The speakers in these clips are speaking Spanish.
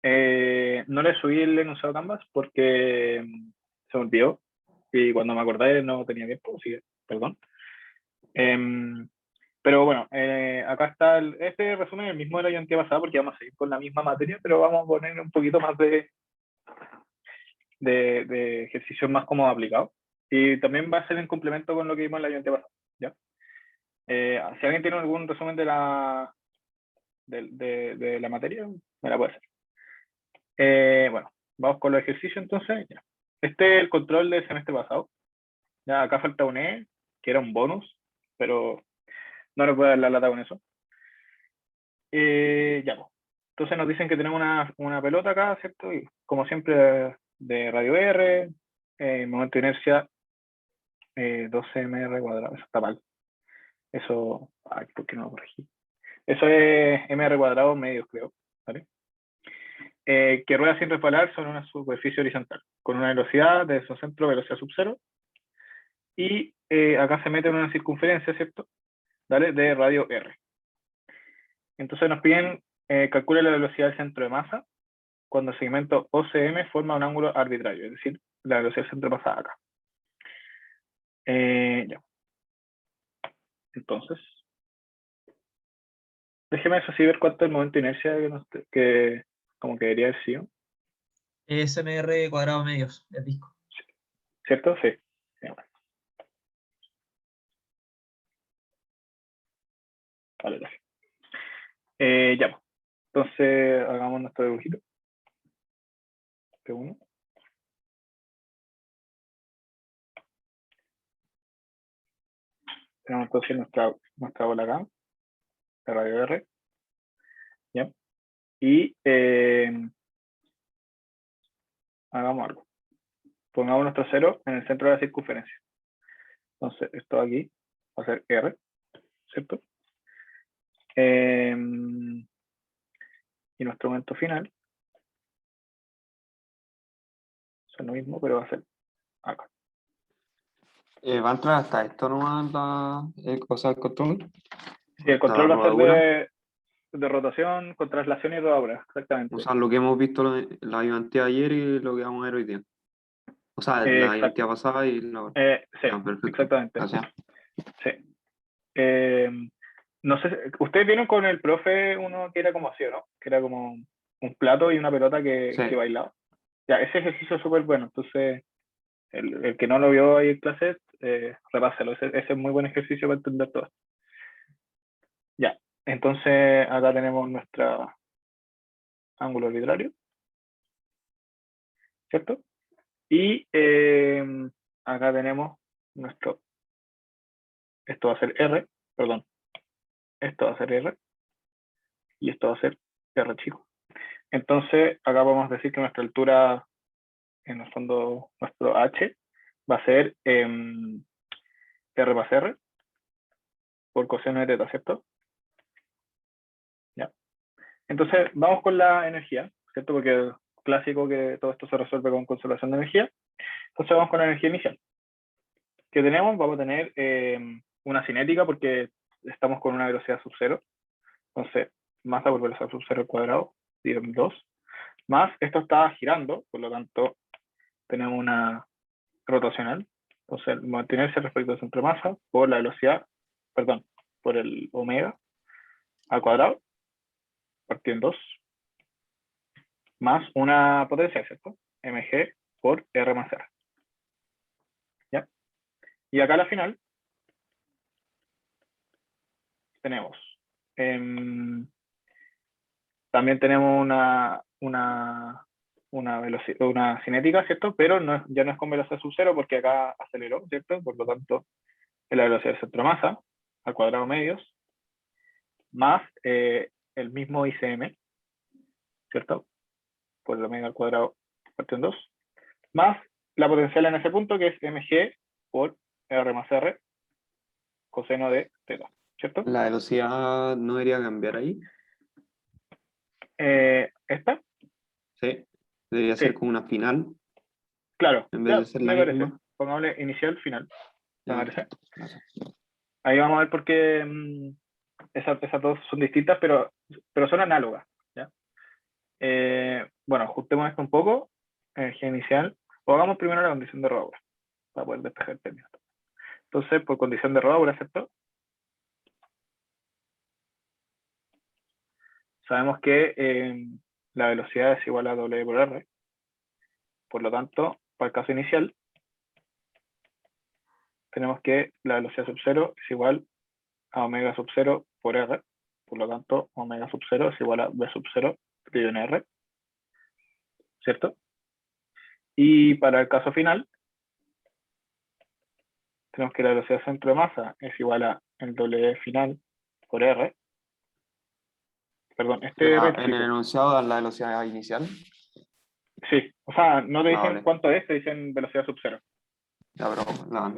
No le subí el enunciado Canvas porque se me olvidó y cuando me acordé no tenía tiempo, así que, perdón. Em, pero bueno, acá está este resumen, el mismo del año antepasado, porque vamos a seguir con la misma materia, pero vamos a poner un poquito más de ejercicios más como aplicados. Y también va a ser en complemento con lo que vimos el año antepasado, ¿ya? Si alguien tiene algún resumen de la materia, me la puede hacer. Bueno, vamos con los ejercicios entonces. Ya. Este es el control del semestre pasado. Ya acá falta un E, que era un bonus, pero no le puedo dar la lata con eso. Ya, pues. Entonces nos dicen que tenemos una pelota acá, ¿cierto? Y como siempre de radio R, momento de inercia 12 mr cuadrado, eso está mal. Eso, ay, ¿por qué no lo corregí? Eso es mr cuadrado medios, creo, ¿vale? Que rueda sin resbalar sobre una superficie horizontal, con una velocidad de su centro, velocidad sub cero, y acá se mete en una circunferencia, ¿cierto? ¿Vale? De radio R. Entonces nos piden calcule la velocidad del centro de masa cuando el segmento OCM forma un ángulo arbitrario, es decir, la velocidad del centro pasa acá. Ya. Entonces, déjeme eso sí ver cuánto es el momento de inercia que como que debería haber sido. Es mr cuadrado medios, el disco. ¿Cierto? Sí. Ya, vale, gracias. Ya. Entonces, hagamos nuestro dibujito. P1. Tenemos entonces nuestra bola acá, de radio R. ¿Ya? Y hagamos algo. Pongamos nuestro cero en el centro de la circunferencia. Entonces, esto aquí va a ser R, ¿cierto? Y nuestro momento final es lo mismo, pero va a ser acá. ¿Va a entrar hasta esto nomás o sea, el control? Sí, el control va a ser de rotación con traslación y rodadura, exactamente. O sea, lo que hemos visto la ayudantía ayer y lo que vamos a ver hoy día. O sea, la ayudantía pasada y la... sí, perfecto. exactamente. Gracias. Sí. No sé, ustedes vieron con el profe uno que era como así, ¿no? Que era como un plato y una pelota que bailaba. Ya, ese ejercicio es súper bueno. Entonces, el que no lo vio ahí en clase, repáselo. Ese es muy buen ejercicio para entender todo. Ya, entonces acá tenemos nuestro ángulo arbitrario, ¿cierto? Y acá tenemos esto va a ser R, perdón, esto va a ser R y esto va a ser R chico. Entonces acá podemos decir que nuestra altura, en el fondo, nuestro H, va a ser R más R por coseno de teta, ¿cierto? Ya. Entonces vamos con la energía, ¿cierto? Porque es clásico que todo esto se resuelve con conservación de energía. Entonces vamos con la energía inicial. ¿Qué tenemos? Vamos a tener una cinética porque estamos con una velocidad sub cero. Entonces, masa por velocidad sub cero al cuadrado, dividido en 2. Más, esto está girando, por lo tanto, tenemos una rotacional. Entonces, mantenerse respecto al centro de masa por la velocidad, perdón, por el omega al cuadrado, partido en 2, más una potencia, ¿cierto? mg por r más r. ¿Ya? Y acá a la final tenemos también tenemos una cinética, ¿cierto? Pero ya no es con velocidad sub cero porque acá aceleró, ¿cierto? Por lo tanto, es la velocidad del centro de masa al cuadrado medios, más el mismo ICM, ¿cierto? Por el omega al cuadrado partido en 2, más la potencial en ese punto que es mg por r más r coseno de teta, ¿cierto? ¿La velocidad no debería cambiar ahí? ¿Esta? Sí. Debería ser como una final. Claro, En vez ya, de ser la me parece. misma. Pongámosle inicial, final. Me Ya, parece. gracias. Ahí vamos a ver por qué esas dos son distintas, pero son análogas. ¿Ya? Bueno, ajustemos esto un poco, energía inicial, o hagamos primero la condición de Raoult, para poder despejar el término. Entonces, por condición de Raoult, ¿cierto? Sabemos que la velocidad es igual a W por R. Por lo tanto, para el caso inicial, tenemos que la velocidad sub 0 es igual a omega sub 0 por R. Por lo tanto, omega sub 0 es igual a V sub 0 dividido en R. ¿Cierto? Y para el caso final, tenemos que la velocidad centro de masa es igual a el W final por R. Perdón, este R En el enunciado dan la velocidad inicial. Sí, o sea, no te dicen vale. cuánto es, te dicen velocidad sub 0. Ya, pero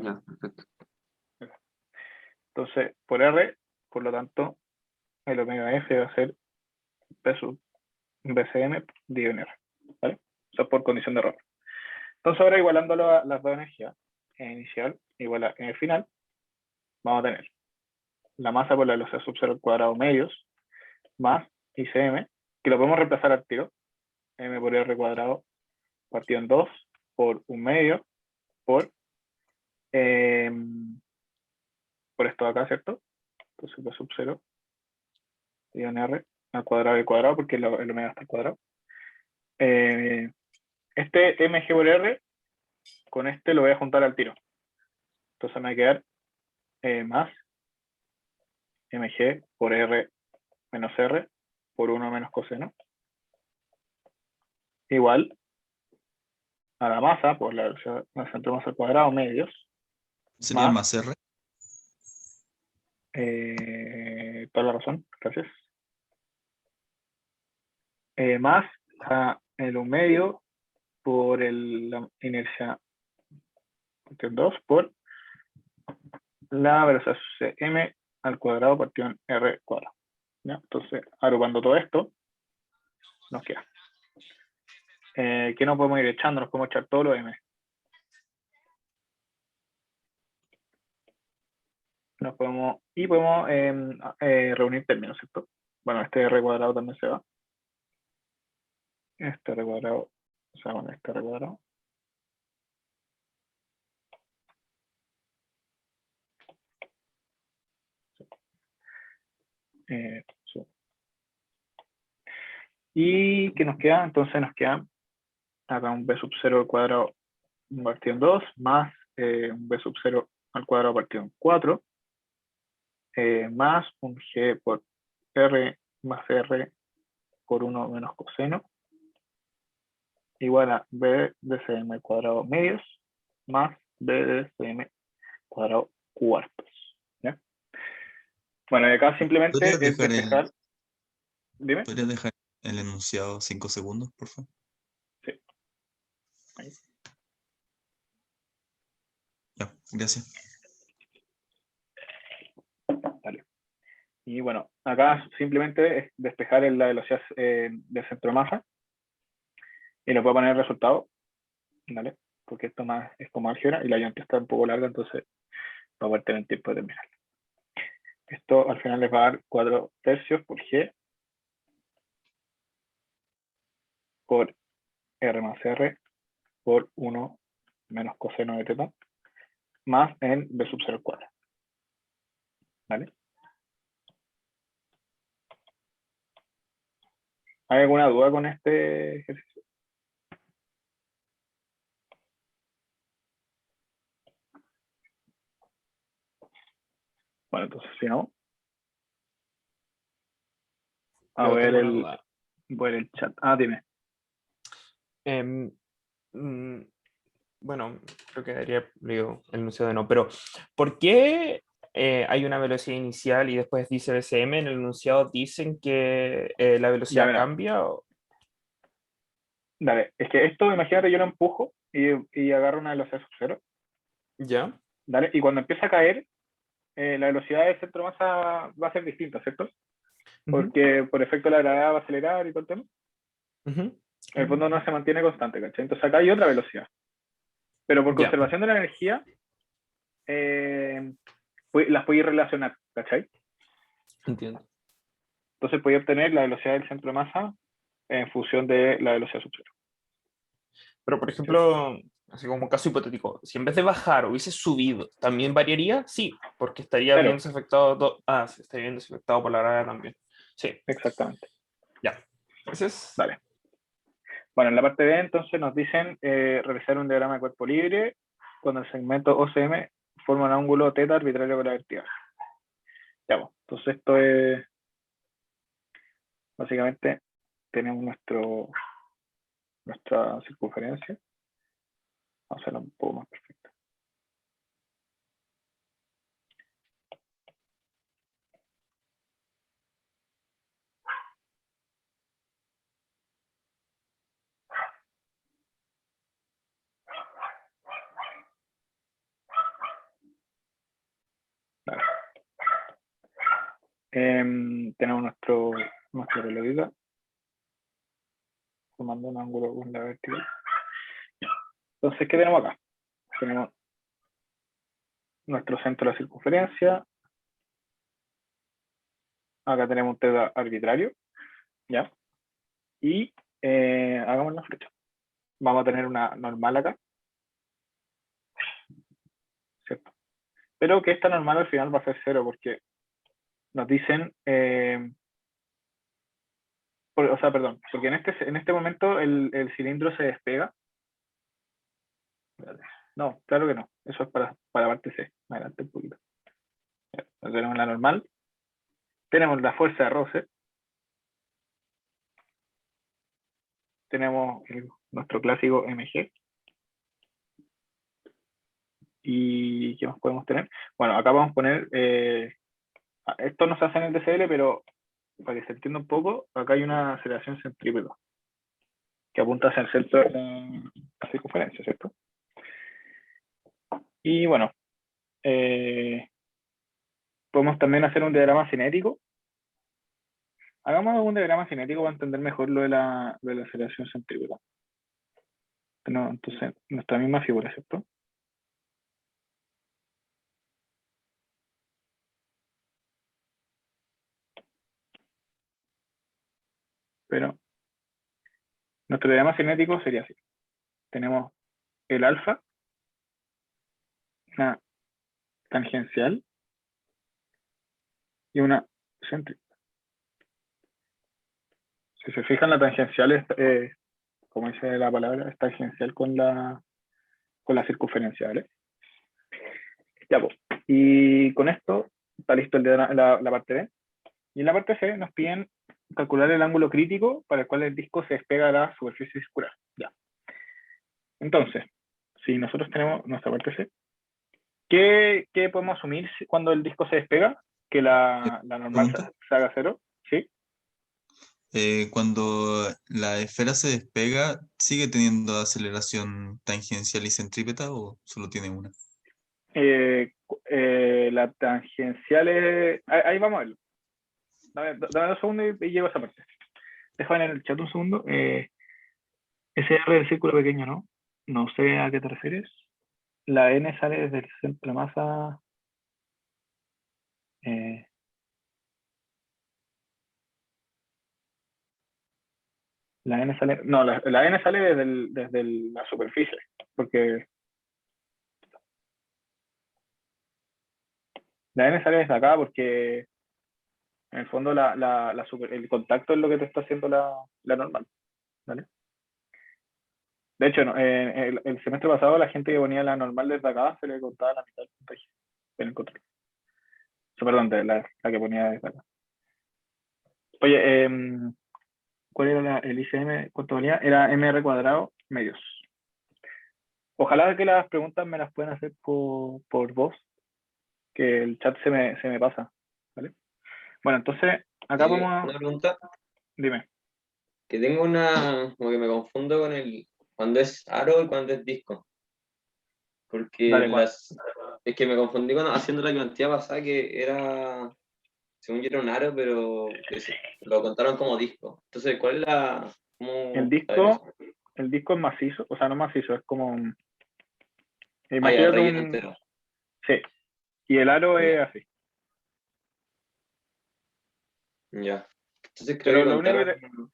ya, perfecto. Entonces, por R, por lo tanto, el omega F va a ser P sub BCM dividido en R. ¿Vale? Eso es por condición de error. Entonces, ahora igualando las dos energías, en inicial igual a en el final, vamos a tener la masa por la velocidad sub 0 al cuadrado medios más ICM, que lo podemos reemplazar al tiro, M por R cuadrado partido en 2 por 1/2 por esto de acá, ¿cierto? Entonces, P sub 0 dividido en R al cuadrado del cuadrado, porque el omega está al cuadrado. Este mg por R, con este lo voy a juntar al tiro. Entonces me va a quedar más mg por R menos R por 1 menos coseno, igual a la masa por la velocidad centro de masa al cuadrado medios. Sería más R. Toda la razón, gracias. Más a el 1/2 por la inercia 2 por la velocidad m al cuadrado partido en R cuadrado. ¿Ya? Entonces, agrupando todo esto, nos queda. ¿Qué nos podemos ir echando? Nos podemos echar todo lo m. Podemos reunir términos, ¿cierto? Bueno, este R cuadrado también se va. Este R cuadrado se va con este R cuadrado. Sí. ¿Y qué nos queda? Entonces nos queda acá un B sub 0 al cuadrado partido en 2 más un B sub 0 al cuadrado partido en 4 más un G por R más R por 1 menos coseno igual a B de CM al cuadrado medios más B de CM cuadrado cuartos. ¿Ya? Bueno, y acá simplemente es despejar. Dime. ¿Podrías dejar el enunciado 5 segundos, por favor? Sí. Ahí. Ya, gracias. Vale. Y bueno, acá simplemente es despejar la velocidad del centro de masa y le puedo poner el resultado, ¿vale? Porque esto más es como álgebra y la llanta está un poco larga, entonces va a poder tener tiempo de terminar. Esto al final les va a dar 4/3 por G por R más R por 1 menos coseno de teta más en B sub 0 al cuadrado. ¿Vale? ¿Hay alguna duda con este ejercicio? Bueno, entonces si no, Yo tengo una duda. ver el chat. Ah, dime. Bueno, creo que daría el enunciado de no, pero ¿por qué hay una velocidad inicial y después dice BCM? En el enunciado dicen que la velocidad Ya, cambia. Dale, es que esto, imagínate, yo lo empujo y agarro una velocidad sub 0. ¿Ya? ¿Vale? Y cuando empieza a caer, la velocidad del centro de masa va a ser distinta, ¿cierto? Porque por efecto de la gravedad va a acelerar y todo el tema. En el fondo no se mantiene constante, ¿cachai? Entonces acá hay otra velocidad. Pero por conservación de la energía, las podéis relacionar, ¿cachai? Entiendo. Entonces podéis obtener la velocidad del centro de masa en función de la velocidad sub cero. Pero, por ejemplo, así como caso hipotético, si en vez de bajar hubiese subido, ¿también variaría? Sí, porque estaría Claro. viéndose afectado, sí, estaría viéndose afectado por la gravedad también. Sí, Exactamente. ya. Entonces, Vale. Bueno, en la parte B entonces nos dicen realizar un diagrama de cuerpo libre cuando el segmento OCM forma un ángulo θ arbitrario con la vertical. Ya, pues, entonces esto es básicamente tenemos nuestra circunferencia. Vamos a hacerla un poco más perfecta. Vale. Tenemos nuestro relojito formando un ángulo con la vertical. Entonces, ¿qué tenemos acá? Tenemos nuestro centro de la circunferencia. Acá tenemos un θ arbitrario, ¿ya? Y hagamos la flecha. Vamos a tener una normal acá, ¿cierto? Pero que esta normal al final va a ser cero porque nos dicen, perdón, porque en este momento el cilindro se despega. No, claro que no. Eso es para parte C. Adelante un poquito. Ya, tenemos la normal. Tenemos la fuerza de roce. Tenemos nuestro clásico MG. ¿Y qué más podemos tener? Bueno, acá vamos a poner, esto no se hace en el DCL, pero para que se entienda un poco, acá hay una aceleración centrípeta que apunta hacia el centro de la circunferencia, ¿cierto? Y bueno, podemos también hacer un diagrama cinético. Hagamos un diagrama cinético para entender mejor lo de la aceleración centrípeta. No, entonces, nuestra misma figura, ¿cierto? Pero nuestro diagrama cinético sería así. Tenemos el alfa, una tangencial y una céntrica. Si se fijan, la tangencial es, como dice la palabra, es tangencial con la circunferencia, ¿vale? Ya, pues. Y con esto está listo la parte B. Y en la parte C nos piden calcular el ángulo crítico para el cual el disco se despega de la superficie circular. Ya. Entonces, si nosotros tenemos nuestra parte C, ¿qué podemos asumir cuando el disco se despega? Que la normal Pregunta. se haga cero, ¿sí? Cuando la esfera se despega, ¿sigue teniendo aceleración tangencial y centrípeta o solo tiene una? La tangencial es... Ahí vamos a verlo. Dame 2 segundos y llego a esa parte. Déjame en el chat un segundo. SR del círculo pequeño, ¿no? No sé a qué te refieres. La N sale desde el centro de masa. La N sale. No, la N sale desde la superficie. Porque la N sale desde acá porque en el fondo el contacto es lo que te está haciendo la normal. ¿Vale? De hecho, no, el semestre pasado la gente que ponía la normal desde acá se le contaba la mitad del puntaje en el control. Perdón, la que ponía desde acá. Oye, ¿cuál era el ICM? ¿Cuánto valía? Era MR cuadrado medios. Ojalá que las preguntas me las puedan hacer por voz, que el chat se me pasa. ¿Vale? Bueno, entonces, acá vamos a... Una pregunta, Dime. que tengo como que me confundo con cuando es aro y cuando es disco. Porque Dale, es que me confundí haciendo la ayudantía pasada, que era, según yo era un aro, pero lo contaron como disco. Entonces, ¿cuál es cómo el saber eso? disco es macizo, o sea, no macizo, es como... Ya, el Imagínate relleno entero. Sí, y el aro es Ya. así. Ya. Entonces creo Pero que lo único contaron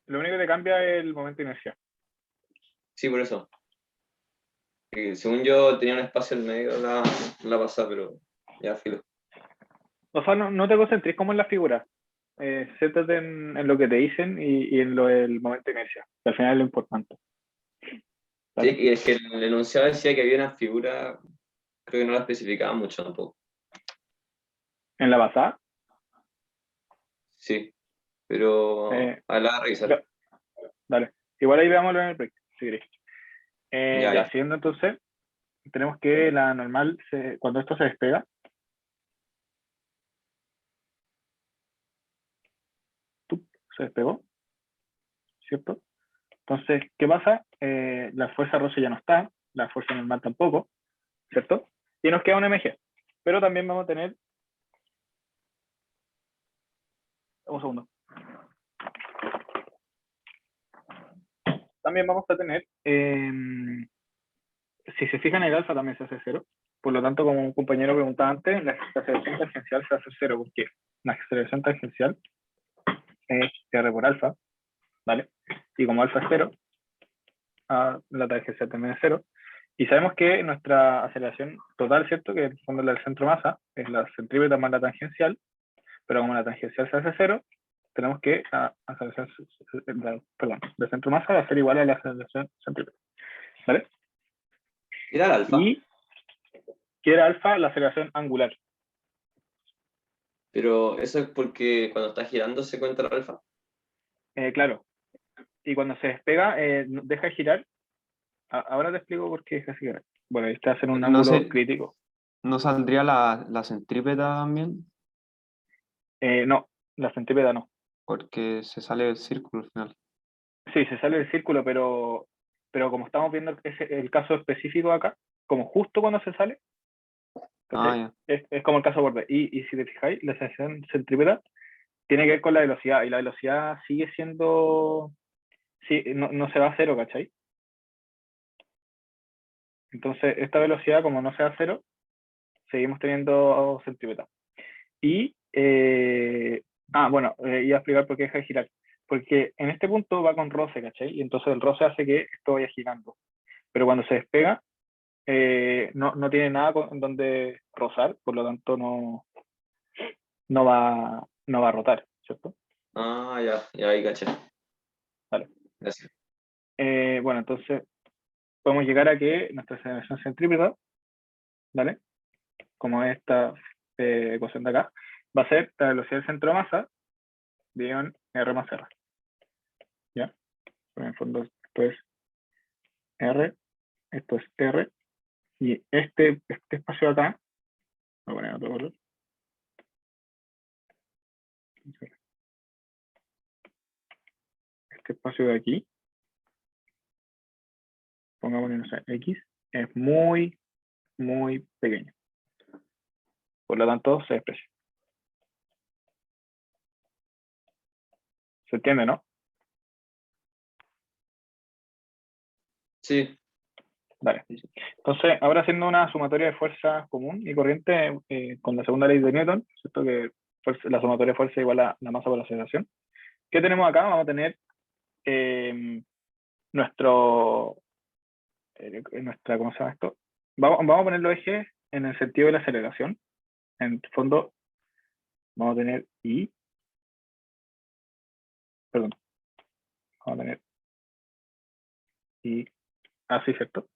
Lo único que cambia es el momento de inercia. Sí, por eso. Según yo tenía un espacio en medio la pasada, pero ya filo. O sea, no te concentres como en la figura. Céntrate en lo que te dicen y en lo del momento de inercia, que al final es lo importante. Sí, ¿Vale? y es que el enunciado decía que había una figura, creo que no la especificaba mucho tampoco. En la pasada, Sí, pero a la revisar. ya, dale. Igual ahí veámoslo en el break, si queréis. Ya. Siguiendo entonces, tenemos que la normal, cuando esto se despega, se despegó, ¿cierto? Entonces, ¿qué pasa? La fuerza roce ya no está, la fuerza normal tampoco, ¿cierto? Y nos queda un MG. Pero también vamos a tener... Un segundo. También vamos a tener... si se fijan, el alfa también se hace cero. Por lo tanto, como un compañero preguntaba antes, la aceleración tangencial se hace cero. ¿Por qué? La aceleración tangencial es R por alfa, ¿vale? Y como alfa es cero, la tangencial también es cero. Y sabemos que nuestra aceleración total, ¿cierto? Que en el fondo es la del centro masa, es la centrípeta más la tangencial, pero como la tangencial se hace cero, tenemos que la aceleración, perdón, de centro masa va a ser igual a la aceleración centrípeta, ¿vale? Era el alfa, Y que era alfa la aceleración angular. pero eso es porque cuando está girando se cuenta el alfa. Claro, y cuando se despega, deja de girar. Ahora te explico por qué deja de girar. Bueno, ahí está haciendo un No ángulo sé, crítico. ¿no saldría la centrípeta también? No, la centrípeta no. Porque se sale del círculo al final. Sí, se sale del círculo, pero como estamos viendo el caso específico acá, como justo cuando se sale, Ah, ¿cachai? ya. Es como el caso borde. Y si te fijáis, la aceleración centrípeta tiene que ver con la velocidad, y la velocidad sigue siendo, sí, no se va a cero, ¿cachai? Entonces, esta velocidad, como no se va a cero, seguimos teniendo centrípeta. Y, bueno, iba a explicar por qué deja de girar. Porque en este punto va con roce, ¿cachai? Y entonces el roce hace que esto vaya girando. Pero cuando se despega, no tiene nada en donde rozar, por lo tanto no va a rotar, ¿cierto? Ah, ya ahí caché. Vale. Gracias. Bueno, entonces podemos llegar a que nuestra aceleración centrípeta, ¿vale? Como esta ecuación de acá, va a ser la velocidad del centro de masa dividido R más R. ¿Ya? Pero en el fondo esto es R, esto es R, y este espacio de acá, voy a poner otro color. Este espacio de aquí, pongamos, no sé, X, es muy, muy pequeño. Por lo tanto, se desprecia. ¿Se entiende, no? Sí, Vale. Entonces, ahora haciendo una sumatoria de fuerzas común y corriente con la segunda ley de Newton, ¿cierto? Que la sumatoria de fuerza igual a la masa por la aceleración. ¿Qué tenemos acá? Vamos a tener nuestro, ¿cómo se llama esto? Vamos a poner los ejes en el sentido de la aceleración. En el fondo, vamos a tener perdón, vamos a tener I, así, ¿cierto?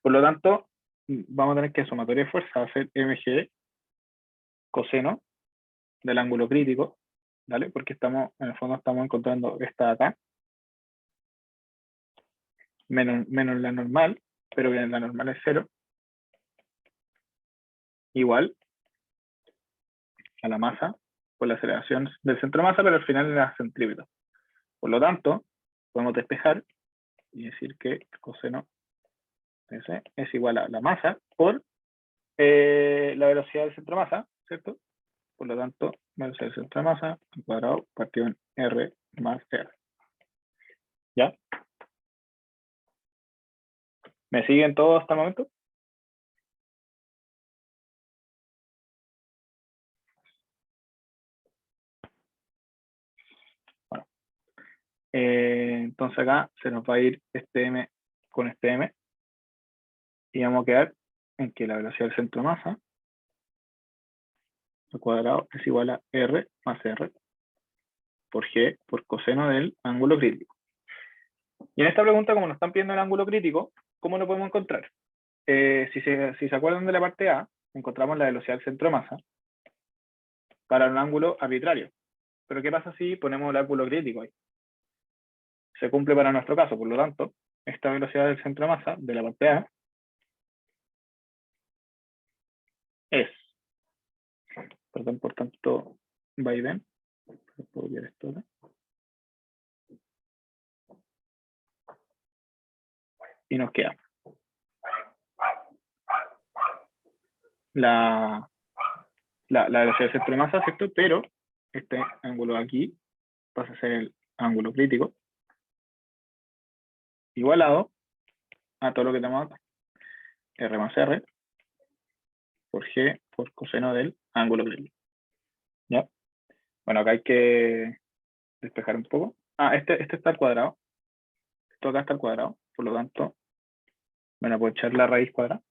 Por lo tanto, vamos a tener que sumatoria de fuerza va a ser mg coseno del ángulo crítico, ¿vale? Porque en el fondo estamos encontrando esta de acá, menos la normal, pero que la normal es cero, igual a la masa por la aceleración del centro de masa, pero al final es la centrípeta. Por lo tanto, podemos despejar y decir que el coseno ese es igual a la masa por la velocidad del centro de masa, ¿cierto? Por lo tanto, velocidad del centro de masa al cuadrado partido en R más R. ¿Ya? ¿Me siguen todos hasta el momento? Bueno, Entonces acá se nos va a ir este m con este m. Y vamos a quedar en que la velocidad del centro de masa al cuadrado es igual a r más r por g por coseno del ángulo crítico. Y en esta pregunta, como nos están pidiendo el ángulo crítico, ¿cómo lo podemos encontrar? Si se acuerdan de la parte A, encontramos la velocidad del centro de masa para un ángulo arbitrario. Pero ¿qué pasa si ponemos el ángulo crítico ahí? Se cumple para nuestro caso, por lo tanto, esta velocidad del centro de masa de la parte A es, perdón por tanto vaivén, puedo ver esto, ¿no? Y nos queda la velocidad del centro de masa, ¿cierto? Pero este ángulo aquí pasa a ser el ángulo crítico, igualado a todo lo que tenemos acá, r más r por g por coseno del ángulo crítico. ¿Ya? Bueno, acá hay que despejar un poco. Este está al cuadrado. Esto acá está al cuadrado, por lo tanto, van a poder echar la raíz cuadrada.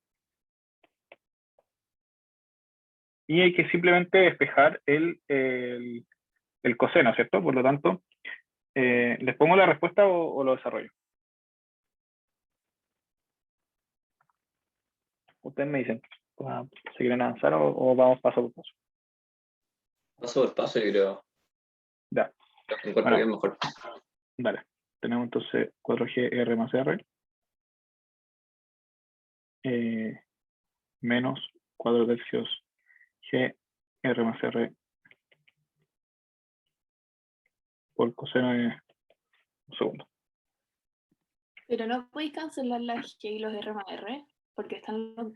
Y hay que simplemente despejar el coseno, ¿cierto? Por lo tanto, ¿les pongo la respuesta o lo desarrollo? Ustedes me dicen, si quieren avanzar o vamos paso por paso. Paso por paso, yo creo. Ya. Encuentro Bueno. que es mejor. Dale. Tenemos entonces 4g r más r menos 4 tercios g r más r por coseno de un segundo. Pero no podéis cancelar las G y los R más R, porque están... No,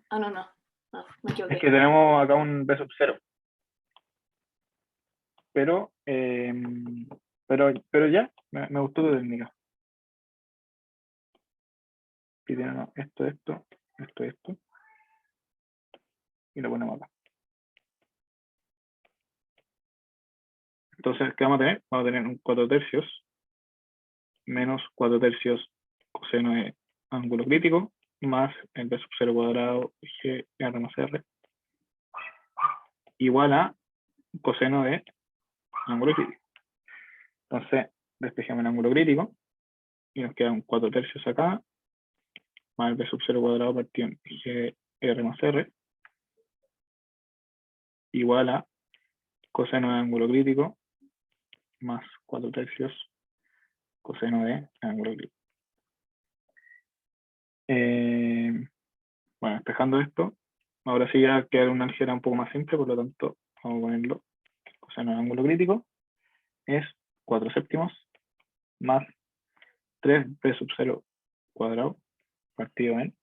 me equivoqué. Es que tenemos acá un b sub 0. Pero ya, me gustó tu técnica. Y tenemos esto. Y lo ponemos acá. Entonces, ¿qué vamos a tener? Vamos a tener un 4 tercios menos 4 tercios coseno de ángulo crítico más el b sub 0 cuadrado g r más r igual a coseno de ángulo crítico. Entonces, despejamos el ángulo crítico y nos queda un 4 tercios acá más el b sub 0 cuadrado partido en g r más r igual a coseno de ángulo crítico más 4 tercios coseno de ángulo crítico. Bueno, despejando esto, ahora sí ya queda una álgebra un poco más simple, por lo tanto, vamos a ponerlo coseno de ángulo crítico, es 4 séptimos más 3b sub 0 cuadrado partido en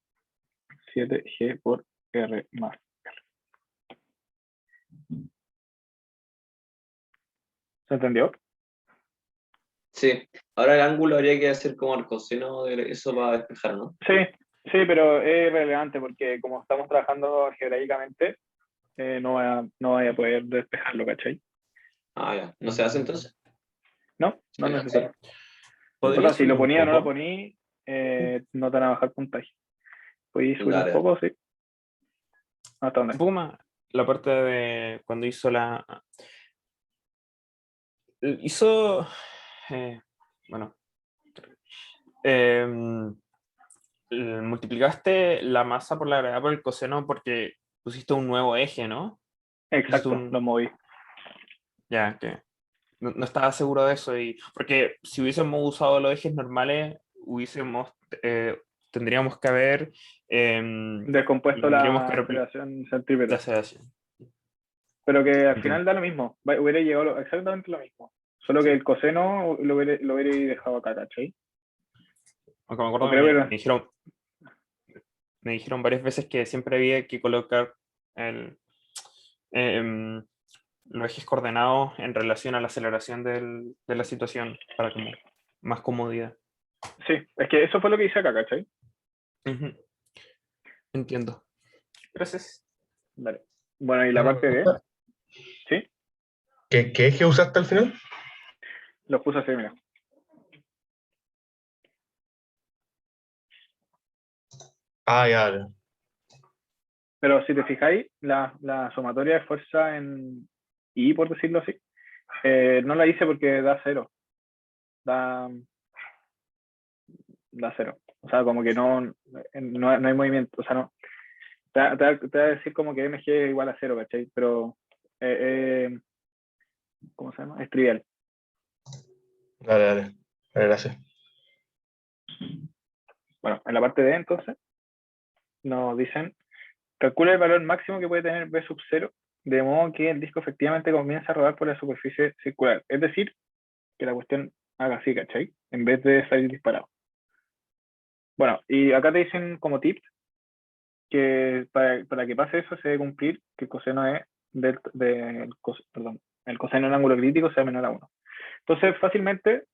7g por r más r. ¿Se entendió? Sí. Ahora el ángulo habría que hacer como el coseno de eso para despejar, ¿no? Sí, pero es relevante porque como estamos trabajando algebraicamente, no vaya a poder despejarlo, ¿cachai? Ya. ¿No se hace entonces? No es necesario. O ¿Podría sea, si lo subir un ponía o no lo poco? ponía, no te van a bajar puntaje. ¿Podéis subir Dale. un poco? Sí. ¿Hasta Un dónde? poco más la parte de cuando hizo la... Hizo... bueno. Multiplicaste la masa por la gravedad por el coseno porque pusiste un nuevo eje, ¿no? Exacto, lo moví. Ya, que no estaba seguro de eso. Porque si hubiésemos usado los ejes normales, tendríamos que haber... Descompuesto tendríamos la que aceleración centrípeta. aceleración. Pero que al Entiendo. final da lo mismo. Hubiera llegado exactamente lo mismo. Solo que el coseno lo hubiera dejado acá, ¿cachai? Aunque me acuerdo O que creo que me dijeron varias veces que siempre había que colocar los ejes coordenados en relación a la aceleración de la situación para como más comodidad. sí, es que eso fue lo que hice acá, ¿cachai? Ujú. Entiendo. Gracias. Vale. Bueno, y la parte B, ¿sí? ¿Qué eje usaste al final? Los puse así, mira. Ah, ya, ya. Pero si te fijáis, la sumatoria de fuerza en I, por decirlo así, no la hice porque da cero. Da, da cero. O sea, como que no hay movimiento. O sea, no. Te va a decir como que mg es igual a cero, ¿cachai? Pero, ¿cómo se llama? Es trivial. Dale, dale. Dale, gracias. Bueno, en la parte D, entonces, nos dicen, calcula el valor máximo que puede tener V sub 0, de modo que el disco efectivamente comienza a rodar por la superficie circular. Es decir, que la cuestión haga así, ¿cachai? En vez de salir disparado. Bueno, y acá te dicen como tip que para que pase eso se debe cumplir que el coseno es el coseno en ángulo crítico sea menor a 1. Entonces, fácilmente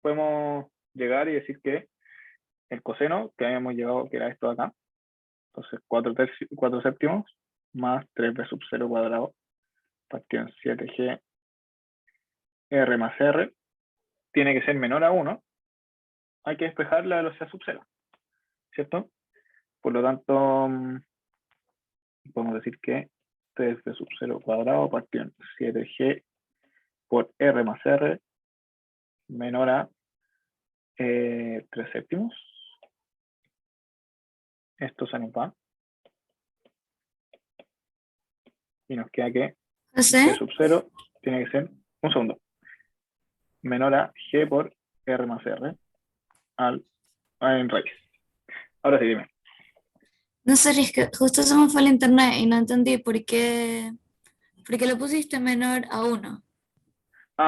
podemos llegar y decir que el coseno que habíamos llegado, que era esto de acá, entonces 4 séptimos más 3b sub 0 cuadrado partido en 7g r más r tiene que ser menor a 1. Hay que despejar la velocidad sub 0, ¿cierto? Por lo tanto, podemos decir que 3b sub 0 cuadrado partido en 7g por r más r menor a 3 séptimos. Esto se nos va. Y nos queda que José, g sub 0 tiene que ser, un segundo, menor a g por r más r en raíz. Ahora sí, dime. no sé, es que justo se me fue el internet y no entendí por qué lo pusiste menor a 1.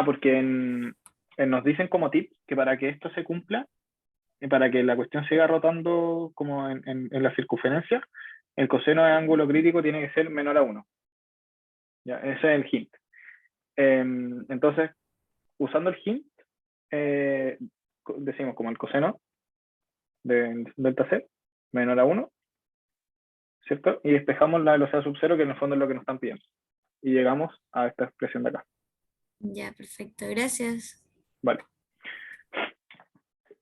Porque nos dicen como tip que para que esto se cumpla, y para que la cuestión siga rotando como en la circunferencia, el coseno de ángulo crítico tiene que ser menor a 1. ¿Ya? Ese es el hint. Entonces, usando el hint, decimos como el coseno de delta C menor a 1, ¿cierto? Y despejamos la velocidad sub 0, que en el fondo es lo que nos están pidiendo. Y llegamos a esta expresión de acá. Ya, perfecto, gracias. Vale.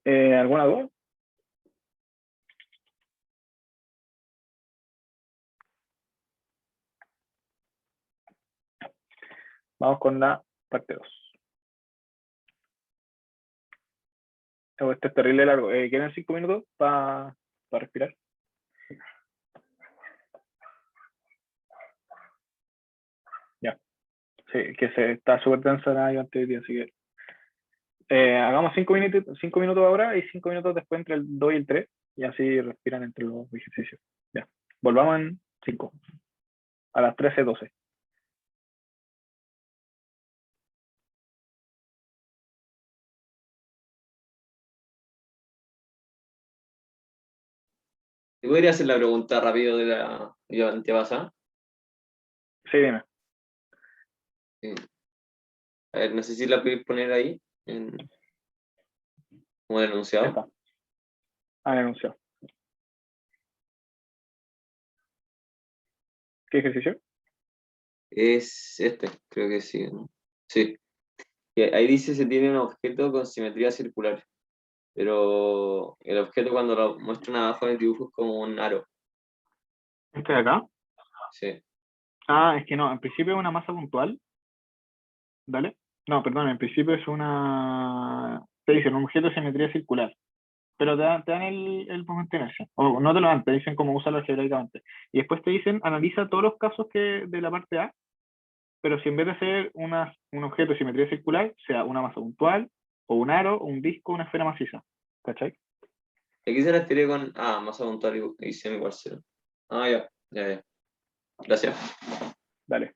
¿Alguna duda? Vamos con la parte 2. Este es terrible largo. ¿Quieren 5 minutos para respirar? Ya. Sí, que está súper densa la actividad, así que hagamos 5 minutos ahora y 5 minutos después entre el 2 y el 3, y así respiran entre los ejercicios. Ya. Volvamos en 5, a las 13:12. ¿Te podría hacer la pregunta rápido de la ayudante pasada? Sí, dime. Sí. A ver, no sé si la puedes poner ahí, como el Ya enunciado. está. Enunciado. ¿Qué ejercicio? Es este, creo que sí, ¿no? Sí. Y ahí dice se tiene un objeto con simetría circular, pero el objeto cuando lo muestran abajo en el dibujo es como un aro. ¿Este de acá? Sí. Es que no, en principio es una masa puntual. ¿Dale? No, perdón, en principio es te dicen un objeto de simetría circular, pero te dan el momento de inercia. O no te lo dan, te dicen cómo usarlo algebraicamente. Y después te dicen, analiza todos los casos de la parte A, pero si en vez de ser un objeto de simetría circular, sea una masa puntual, o un aro, o un disco, una esfera maciza. ¿Cachai? Aquí se refiere con, masa puntual y semi igual cero. Ya, ya, ya. Gracias. Dale.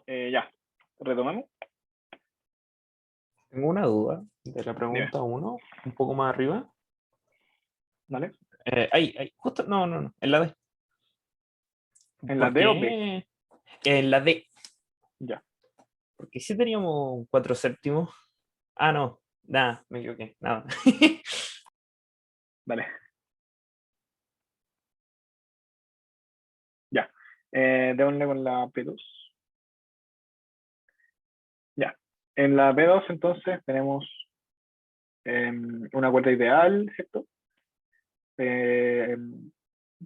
Ya, retomemos. Tengo una duda de la pregunta 1, un poco más arriba. ¿Vale? Justo, no, en la D. ¿En la ¿Por D o B? qué? En la D. Ya. Porque si teníamos 4/7. Ah, no, nada, me equivoqué, nada. Vale. Ya. Démosle con la P2. Ya. En la P2 entonces tenemos una cuerda ideal, ¿cierto? Que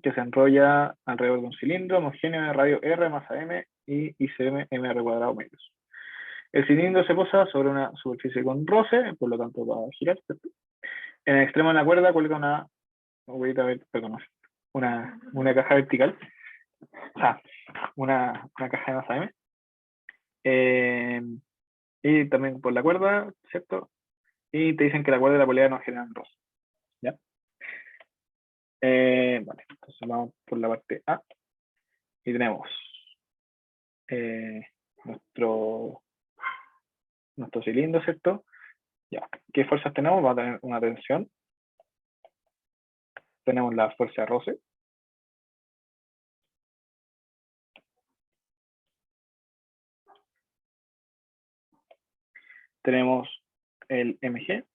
se enrolla alrededor de un cilindro homogéneo de radio R, masa M y ICM mr cuadrado medios. El cilindro se posa sobre una superficie con roce, por lo tanto va a girar, ¿cierto? En el extremo de la cuerda cuelga una caja vertical, o sea, una caja de masa M. Y también por la cuerda, ¿cierto? Y te dicen que la cuerda y la polea no generan roce. ¿Ya? Vale, entonces vamos por la parte A. Y tenemos nuestro cilindro, ¿cierto? Ya. ¿Qué fuerzas tenemos? Va a tener una tensión. Tenemos la fuerza de roce. Tenemos el mg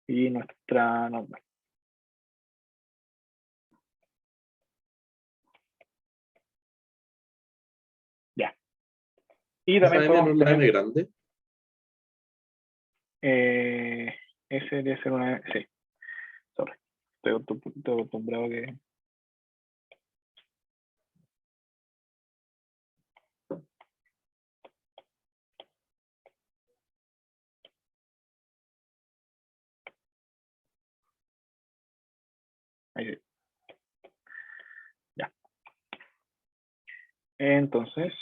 y nuestra normal. Ya. Y también ¿Esa M no podemos es la M tener, grande? ese debería ser una... Sí. Sorry. Estoy acostumbrado que... Ahí sí. Ya. Entonces...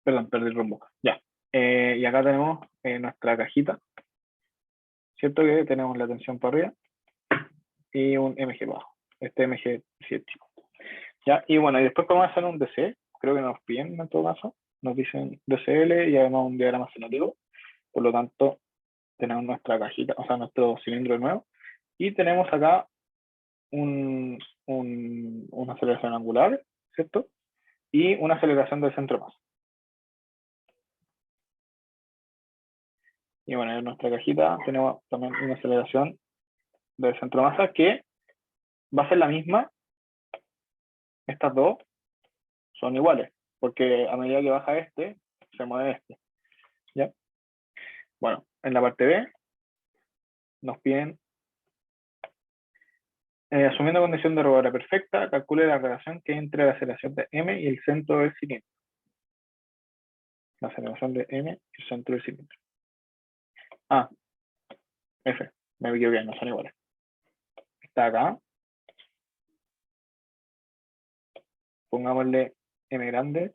Perdón, perdí el rumbo. Ya. Y acá tenemos nuestra cajita. ¿Cierto? Que tenemos la tensión para arriba y un MG bajo. Este MG sí es chico. ¿Ya? Y bueno, y después podemos hacer un DC. Creo que nos piden en todo caso. Nos dicen DCL y además un diagrama cinético. Por lo tanto, tenemos nuestra cajita, o sea, nuestro cilindro nuevo. Y tenemos acá una aceleración angular, ¿cierto? Y una aceleración del centro de masa. Y bueno, en nuestra cajita tenemos también una aceleración del centro de masa que va a ser la misma. Estas dos son iguales, porque a medida que baja este, se mueve este. ¿Ya? Bueno, en la parte B nos piden, asumiendo condición de derivadora perfecta, calcule la relación que hay entre la aceleración de M y el centro del cilindro. La aceleración de M y el centro del cilindro. Ah, F, me equivoqué, no son iguales. Está acá. Pongámosle M grande.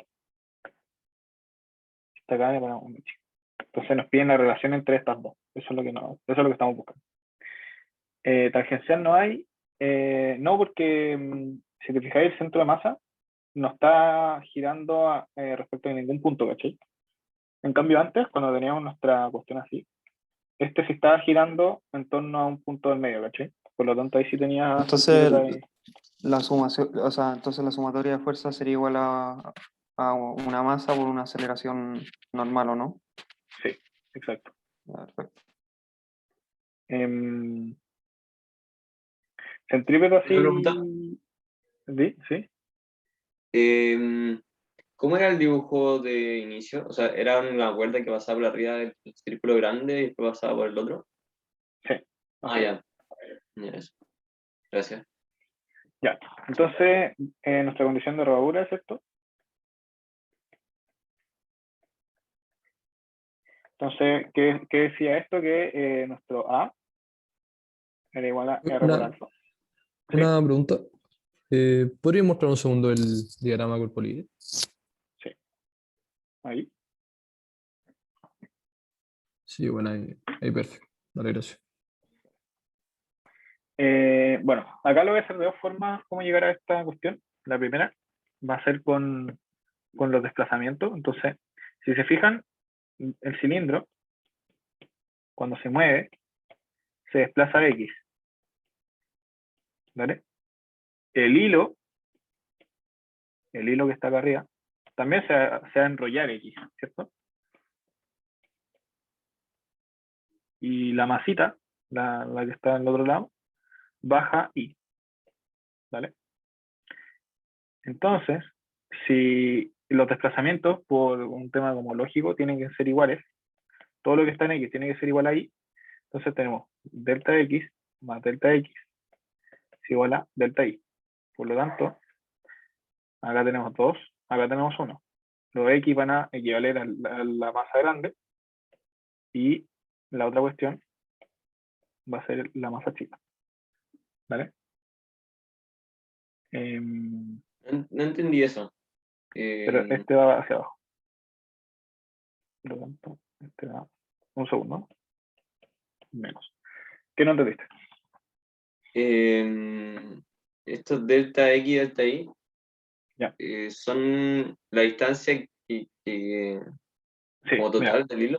Está acá, le ponemos M chico. Entonces nos piden la relación entre estas dos. Eso es lo que estamos buscando. Tangencial no hay. No, porque si te fijáis, el centro de masa no está girando respecto a ningún punto, ¿cachai? En cambio, antes, cuando teníamos nuestra cuestión así, este sí estaba girando en torno a un punto del medio, ¿cachai? Por lo tanto, ahí sí tenía... Entonces, la sumación, o sea, entonces la sumatoria de fuerza sería igual a una masa por una aceleración normal, ¿o no? Sí, exacto. Perfecto. Centrípeto así... Una pregunta. ¿Sí? ¿Cómo era el dibujo de inicio? O sea, ¿era una cuerda que pasaba por arriba del círculo grande y después pasaba por el otro? Sí. Ah, ya. Ya, eso. Gracias. Ya. Entonces, nuestra condición de rodadura es esto. Entonces, ¿qué decía esto? Que nuestro A era igual a R por alfa. Sí. Una pregunta. ¿Podrías mostrar un segundo el diagrama cuerpo libre? Sí. Ahí. Sí, bueno, ahí perfecto. Vale, gracias. Bueno, acá lo voy a hacer de dos formas cómo llegar a esta cuestión. La primera va a ser con los desplazamientos. Entonces, si se fijan, el cilindro, cuando se mueve, se desplaza X. ¿Vale? El hilo que está acá arriba, también se va a enrollar X, ¿cierto? Y la masita, la que está en el otro lado, baja Y. ¿Vale? Entonces, si los desplazamientos, por un tema como lógico, tienen que ser iguales, todo lo que está en X tiene que ser igual a Y, entonces tenemos delta X más delta X es igual a delta Y. Por lo tanto, acá tenemos 2, acá tenemos 1. Los X van a equivaler a la masa grande y la otra cuestión va a ser la masa chica. ¿Vale? No entendí eso. Pero este va hacia abajo. Por lo tanto, este va un segundo. Menos. ¿Qué no entendiste? Estos delta X y delta Y Ya. son la distancia Sí, como total del hilo.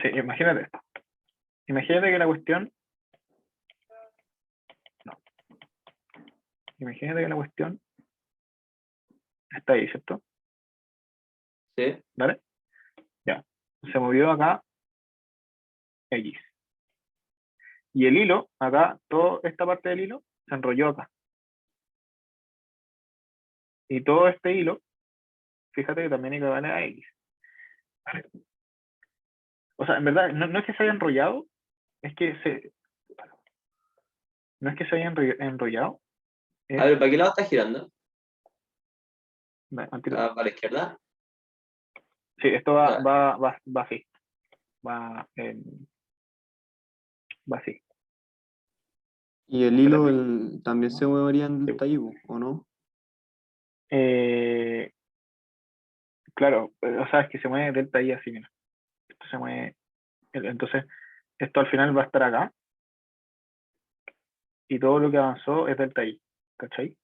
Sí, imagínate esto. Imagínate que la cuestión. No. Imagínate que la cuestión está ahí, ¿cierto? Sí. ¿Vale? Ya. Se movió acá X. Y el hilo, acá, toda esta parte del hilo se enrolló acá. Y todo este hilo, fíjate que también equivale a X. ¿Vale? O sea, en verdad, no es que se haya enrollado, es que se. No es que se haya enrollado. A ver, ¿para qué lado está girando? Mentira. ¿Para la izquierda? Sí, esto va así. Va así. Y el hilo también se movería en Sí. delta Y, ¿o no? Claro, o sea, es que se mueve delta Y así, mira. Esto se mueve. Entonces, esto al final va a estar acá. Y todo lo que avanzó es delta Y. ¿Cachai?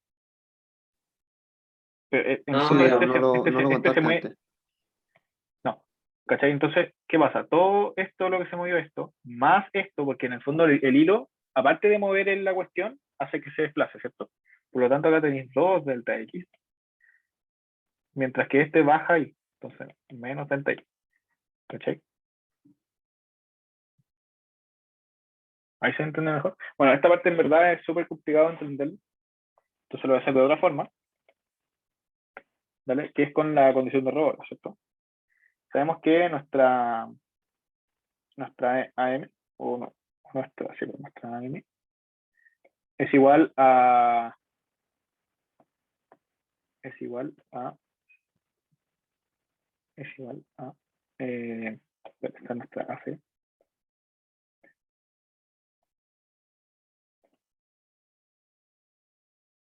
Pero, No, Sí, ya. pero no lo se contaste mueve. antes. No. ¿Cachai? Entonces, ¿qué pasa? Todo esto, lo que se movió esto, más esto, porque en el fondo el hilo, aparte de mover en la cuestión, hace que se desplace, ¿cierto? Por lo tanto, acá tenéis 2 delta X, mientras que este baja Y. Entonces, menos delta Y. ¿Cachai? Ahí se entiende mejor. Bueno, esta parte en verdad es súper complicado de entender. Entonces lo voy a hacer de otra forma. ¿Vale? Que es con la condición de Rolle, ¿cierto? Sabemos que nuestra AM, o no, nuestra AM, es igual a está nuestra AC,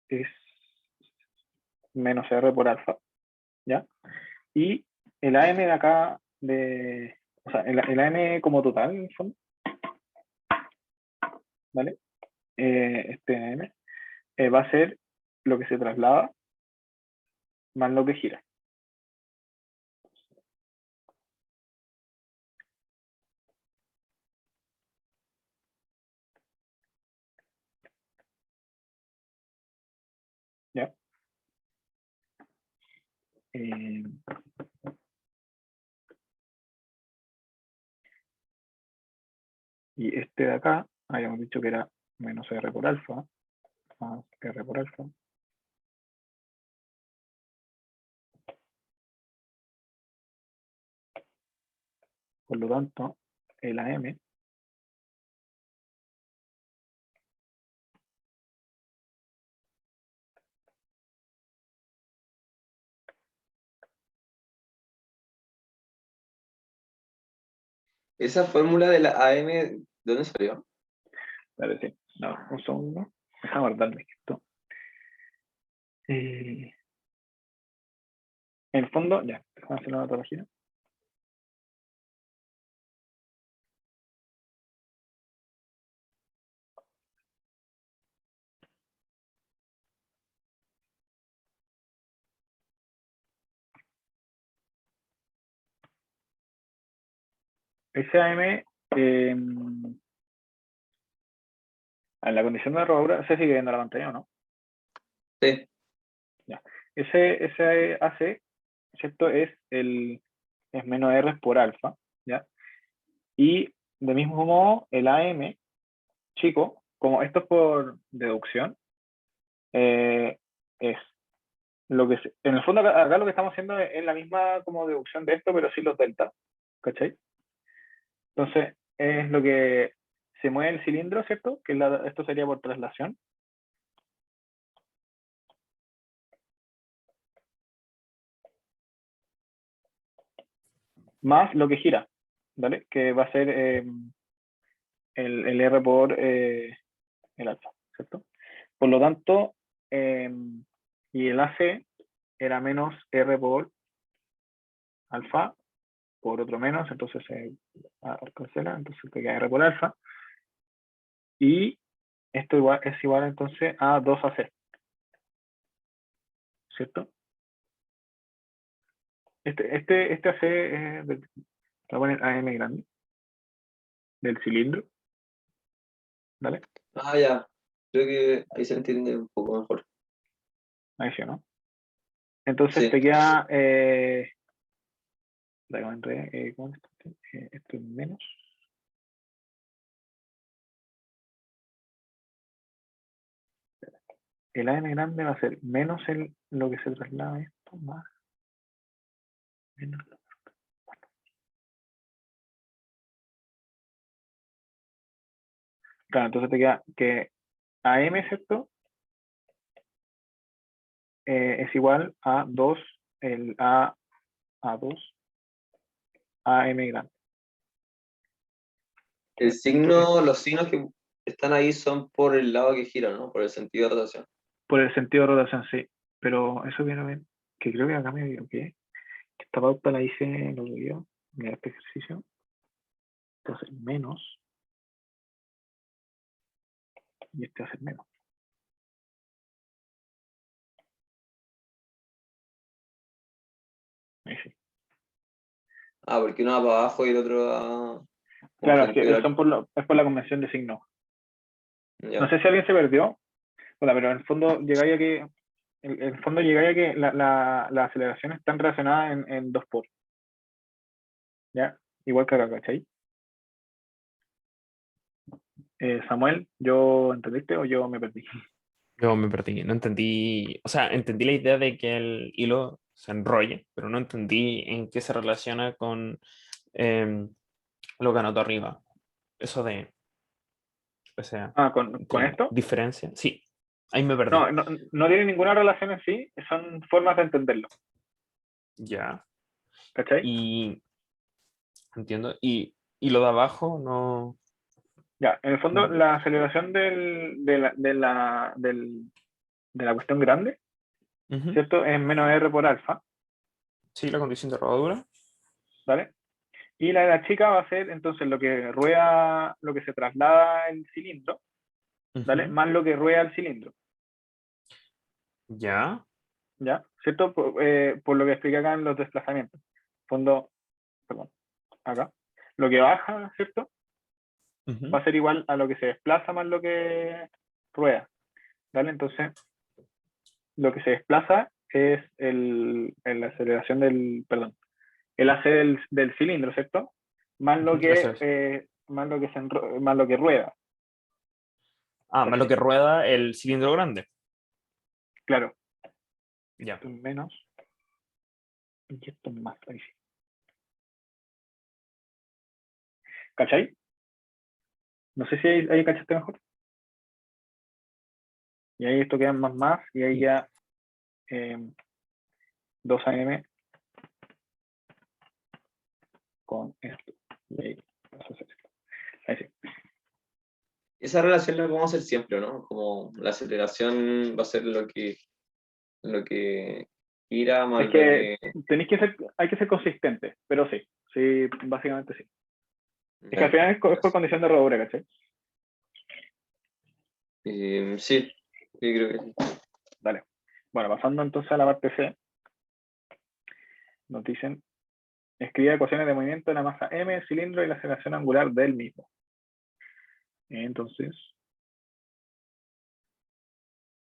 es menos R por alfa, ¿ya? Y el AM de acá, o sea, el AM como total, en el fondo, ¿vale? Este AM va a ser lo que se traslada más lo que gira. ¿Ya? Y este de acá, habíamos dicho que era menos R por alfa, más R por alfa. Por lo tanto, el AM Esa fórmula de la AM, ¿de dónde salió? Vale, sí. No, un segundo. Déjame guardarme esto. En el fondo, ya, déjame hacer una otra página. SM, en la condición de rodadura, se sigue viendo la pantalla o no. Sí. Ya. Ese AC, ¿cierto? Es menos R por alfa, ¿ya? Y de mismo modo, el AM, chico, como esto es por deducción, es lo que en el fondo acá lo que estamos haciendo es la misma como deducción de esto, pero sin los delta, ¿cachai? Entonces, es lo que se mueve el cilindro, ¿cierto? Que esto sería por traslación. Más lo que gira, ¿vale? Que va a ser el R por el alfa, ¿cierto? Por lo tanto, y el AC era menos R por alfa por otro menos, entonces se cancela, entonces te queda R por alfa. Y esto es igual entonces a 2AC, ¿cierto? Este AC voy a poner AM grande del cilindro, ¿vale? Ah, ya. Creo que ahí se entiende un poco mejor. Ahí sí, ¿no? Entonces Sí. te queda, ¿cómo es esto? Esto es menos. El AM grande va a ser menos lo que se traslada esto, más menos. Claro, entonces te queda que AM, ¿cierto? Es igual a 2, el a 2 AM grande. El signo, los signos que están ahí son por el lado que gira, ¿no? Por el sentido de rotación. Por el sentido de rotación, sí. Pero eso viene bien, que creo que acá me equivoqué. Esta pauta la hice en otro video, mira este ejercicio. Entonces, menos. Y este va a ser menos. Ahí sí. Ah, porque uno va para abajo y el otro va... Claro, es que es por la convención de signos. Ya. No sé si alguien se perdió, bueno, pero en el fondo llegáis a que, la aceleración están relacionadas en 2 por. ¿Ya? Igual que acá, ¿cachai? Samuel, ¿yo entendiste o yo me perdí? Yo me perdí, no entendí, o sea, entendí la idea de que el hilo se enrolle, pero no entendí en qué se relaciona con lo que anotó arriba. Eso de, o sea, ¿Con esto? diferencia. Sí, ahí me perdí. No tiene ninguna relación en sí, son formas de entenderlo, Ya, ¿cachai? y entiendo. Y lo de abajo no. Ya, en el fondo, no- la aceleración de la cuestión grande, Ujú. ¿cierto? Es menos R por alfa, Sí, la condición de rodadura. ¿vale? Y la de la chica va a ser entonces lo que rueda, lo que se traslada el cilindro, ¿vale? Ujú. Más lo que rueda el cilindro, Ya. ¿ya? ¿Cierto? Por lo que expliqué acá en los desplazamientos. Fondo, perdón, acá. Lo que baja, ¿cierto? Ujú. Va a ser igual a lo que se desplaza más lo que rueda, ¿vale? Entonces, lo que se desplaza es la aceleración perdón, el AC del cilindro, ¿cierto? Más lo Ujú, eso que, es. más lo que rueda, Ah, más lo ¿cachai? que rueda el cilindro grande. Claro, Ya. esto es menos y esto es más, ahí sí. ¿Cachai? No sé si ahí cachaste mejor. Y ahí esto queda más y ahí ya 2AM con esto. Y ahí vas a hacer esto. Ahí sí. Esa relación la podemos hacer siempre, ¿no? Como la aceleración va a ser lo que gira más Es lo que que... hay que ser consistente, pero sí, básicamente sí. Es que al Ya. final es por condición de rodadura, ¿cachai? Sí, creo que sí. Vale. Bueno, pasando entonces a la parte C, nos dicen escribe ecuaciones de movimiento de la masa m del cilindro y la aceleración angular del mismo. Entonces,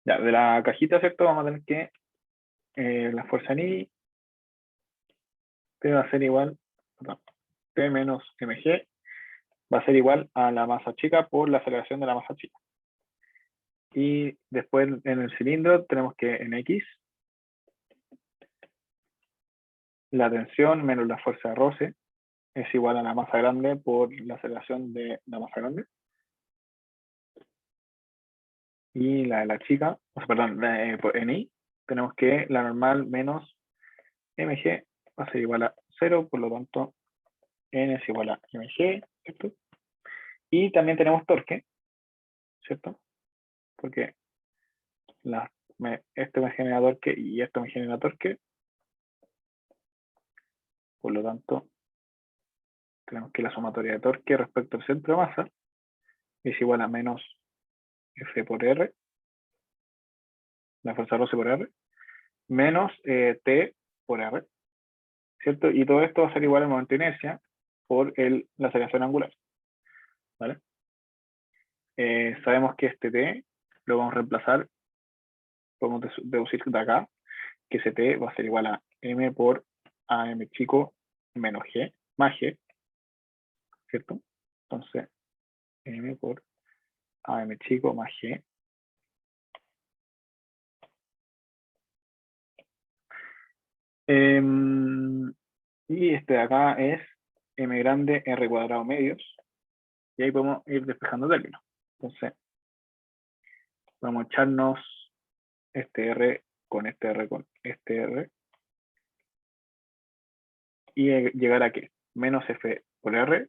ya, de la cajita, ¿cierto? Vamos a tener que la fuerza en I P va a ser igual, perdón, P menos mg va a ser igual a la masa chica por la aceleración de la masa chica. Y después en el cilindro tenemos que en X, la tensión menos la fuerza de roce es igual a la masa grande por la aceleración de la masa grande. Y la de la chica, o sea, perdón, en Y, tenemos que la normal menos mg va a ser igual a 0, por lo tanto, n es igual a mg, ¿cierto? Y también tenemos torque, ¿cierto? Porque esto me genera torque y esto me genera torque. Por lo tanto, tenemos que la sumatoria de torque respecto al centro de masa es igual a menos F por R, la fuerza roce por R, menos T por R, ¿cierto? Y todo esto va a ser igual al momento de inercia por la aceleración angular, ¿vale? Sabemos que este T lo vamos a reemplazar, podemos deducir de acá, que ese T va a ser igual a M por AM chico menos G, más G, ¿cierto? Entonces, M por AM chico más G. Y este de acá es M grande R cuadrado medios. Y ahí podemos ir despejando términos. Entonces, vamos a echarnos este R con este R con este R. Y llegar a ¿qué? Menos F por R,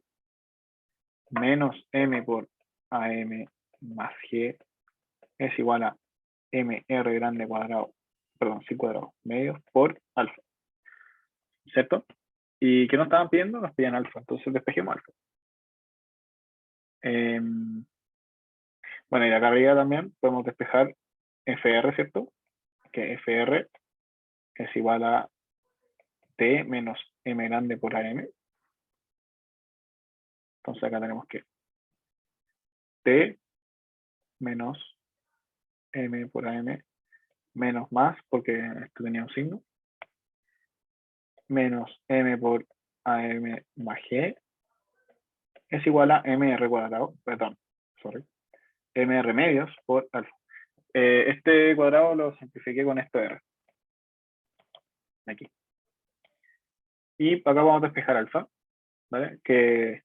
menos M por AM más G es igual a MR grande cuadrado, perdón, sí cuadrado, medios por alfa. ¿Cierto? ¿Y qué nos estaban pidiendo? Nos pedían alfa, entonces despejemos alfa. Bueno, y de acá arriba también podemos despejar FR, ¿cierto? Que FR es igual a T menos M grande por AM. Entonces acá tenemos que T menos M por AM menos más, porque esto tenía un signo, menos M por AM más G es igual a MR cuadrado, perdón, sorry, MR medios por alfa. Este cuadrado lo simplifiqué con esto R. Aquí. Y acá vamos a despejar alfa, ¿vale? Que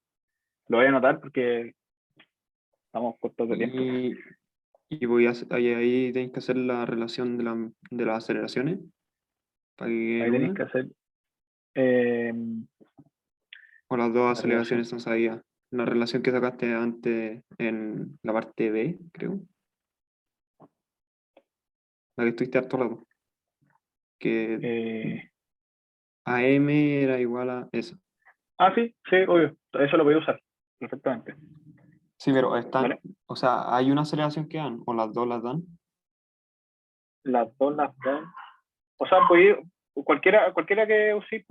lo voy a anotar porque estamos cortos de tiempo. Y ahí tenéis que hacer la relación de las aceleraciones. Para que Ahí tenéis que hacer o las dos la aceleraciones son sabidas. La relación que sacaste antes en la parte B, creo. La que estuviste harto rato. Que AM era igual a eso. sí, obvio. Eso lo voy a usar perfectamente. Sí, pero están, ¿Vale? o sea, ¿hay una aceleración que dan? ¿O las dos las dan? Las dos las dan. O sea, cualquiera que uséis,